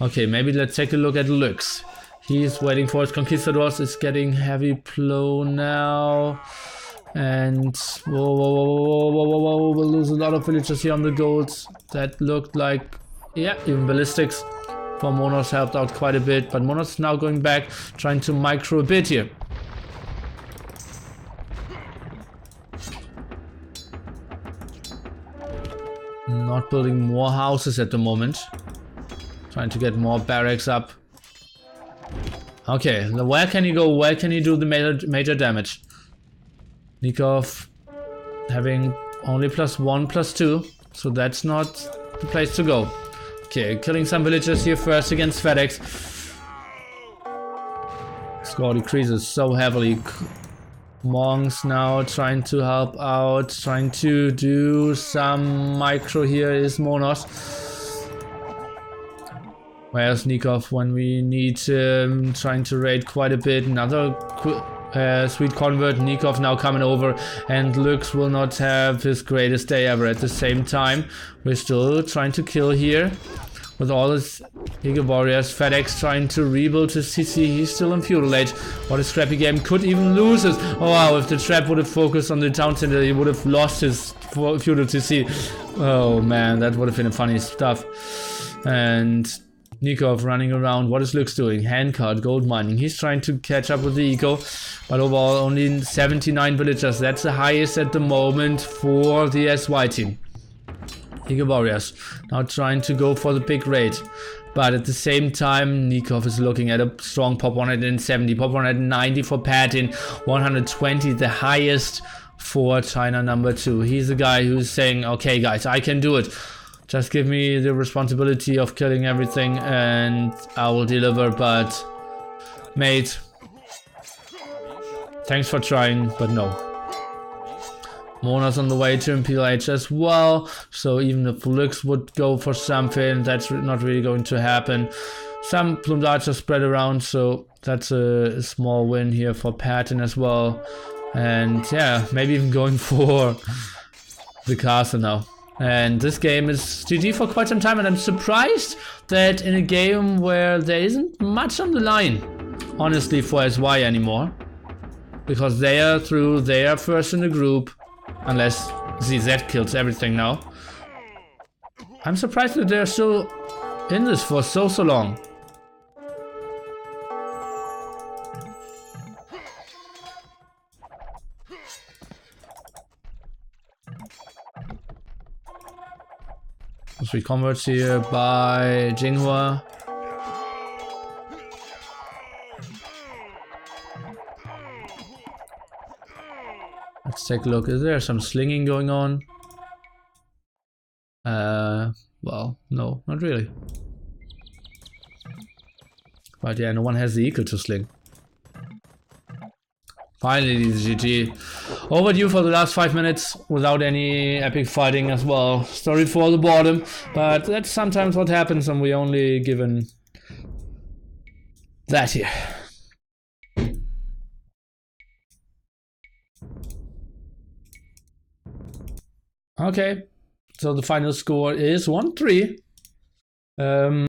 Speaker 1: Okay, maybe let's take a look at Lux. He's waiting for his conquistadors. It's getting heavy blow now. And whoa, we'll lose a lot of villagers here on the golds. That looked like, yeah, even ballistics from Monos helped out quite a bit. But Monos is now going back, trying to micro a bit here. Not building more houses at the moment. Trying to get more barracks up. Okay, where can he go? Where can he do the major damage? Nikov having only +1, +2, so that's not the place to go. Okay, killing some villagers here first against FedEx. Score decreases so heavily. Monks now trying to help out, trying to do some micro here is Monos. Where's Nikov when we need trying to raid quite a bit. Another sweet convert. Nikov now coming over, and Lux will not have his greatest day ever. At the same time, we're still trying to kill here with all his Eagle Warriors. FedEx trying to rebuild his CC. He's still in feudal age. What a scrappy game. Could even lose it. Oh wow, if the trap would have focused on the town center, he would have lost his feudal CC. Oh man, that would have been funny stuff. And Nikov running around. What is Lux doing? Handcart, gold mining. He's trying to catch up with the eco, but overall only 79 villagers. That's the highest at the moment for the SY team. Eagle Warriors now trying to go for the big raid, but at the same time Nikov is looking at a strong pop 170, pop 190 for Patin, 120 the highest for China number 2. He's the guy who's saying, okay guys, I can do it. Just give me the responsibility of killing everything and I will deliver, but mate, thanks for trying, but no. Mona's on the way to Imperial Age as well, so even if Lux would go for something, that's not really going to happen. Some plumed archers spread around, so that's a small win here for Patton as well. And yeah, maybe even going for the castle now. And this game is GG for quite some time, and I'm surprised that in a game where there isn't much on the line, honestly, for SY anymore. Because they are through, they are first in the group. Unless ZZ kills everything now. I'm surprised that they're still in this for so long. Sweet converts here by Jinghua. Let's take a look. Is there some slinging going on? Well, no, not really. But yeah, no one has the eco to sling. Finally, the GG. Overdue for the last 5 minutes without any epic fighting as well. Sorry for the boredom, but that's sometimes what happens when we only given that here. Okay, so the final score is 1-3.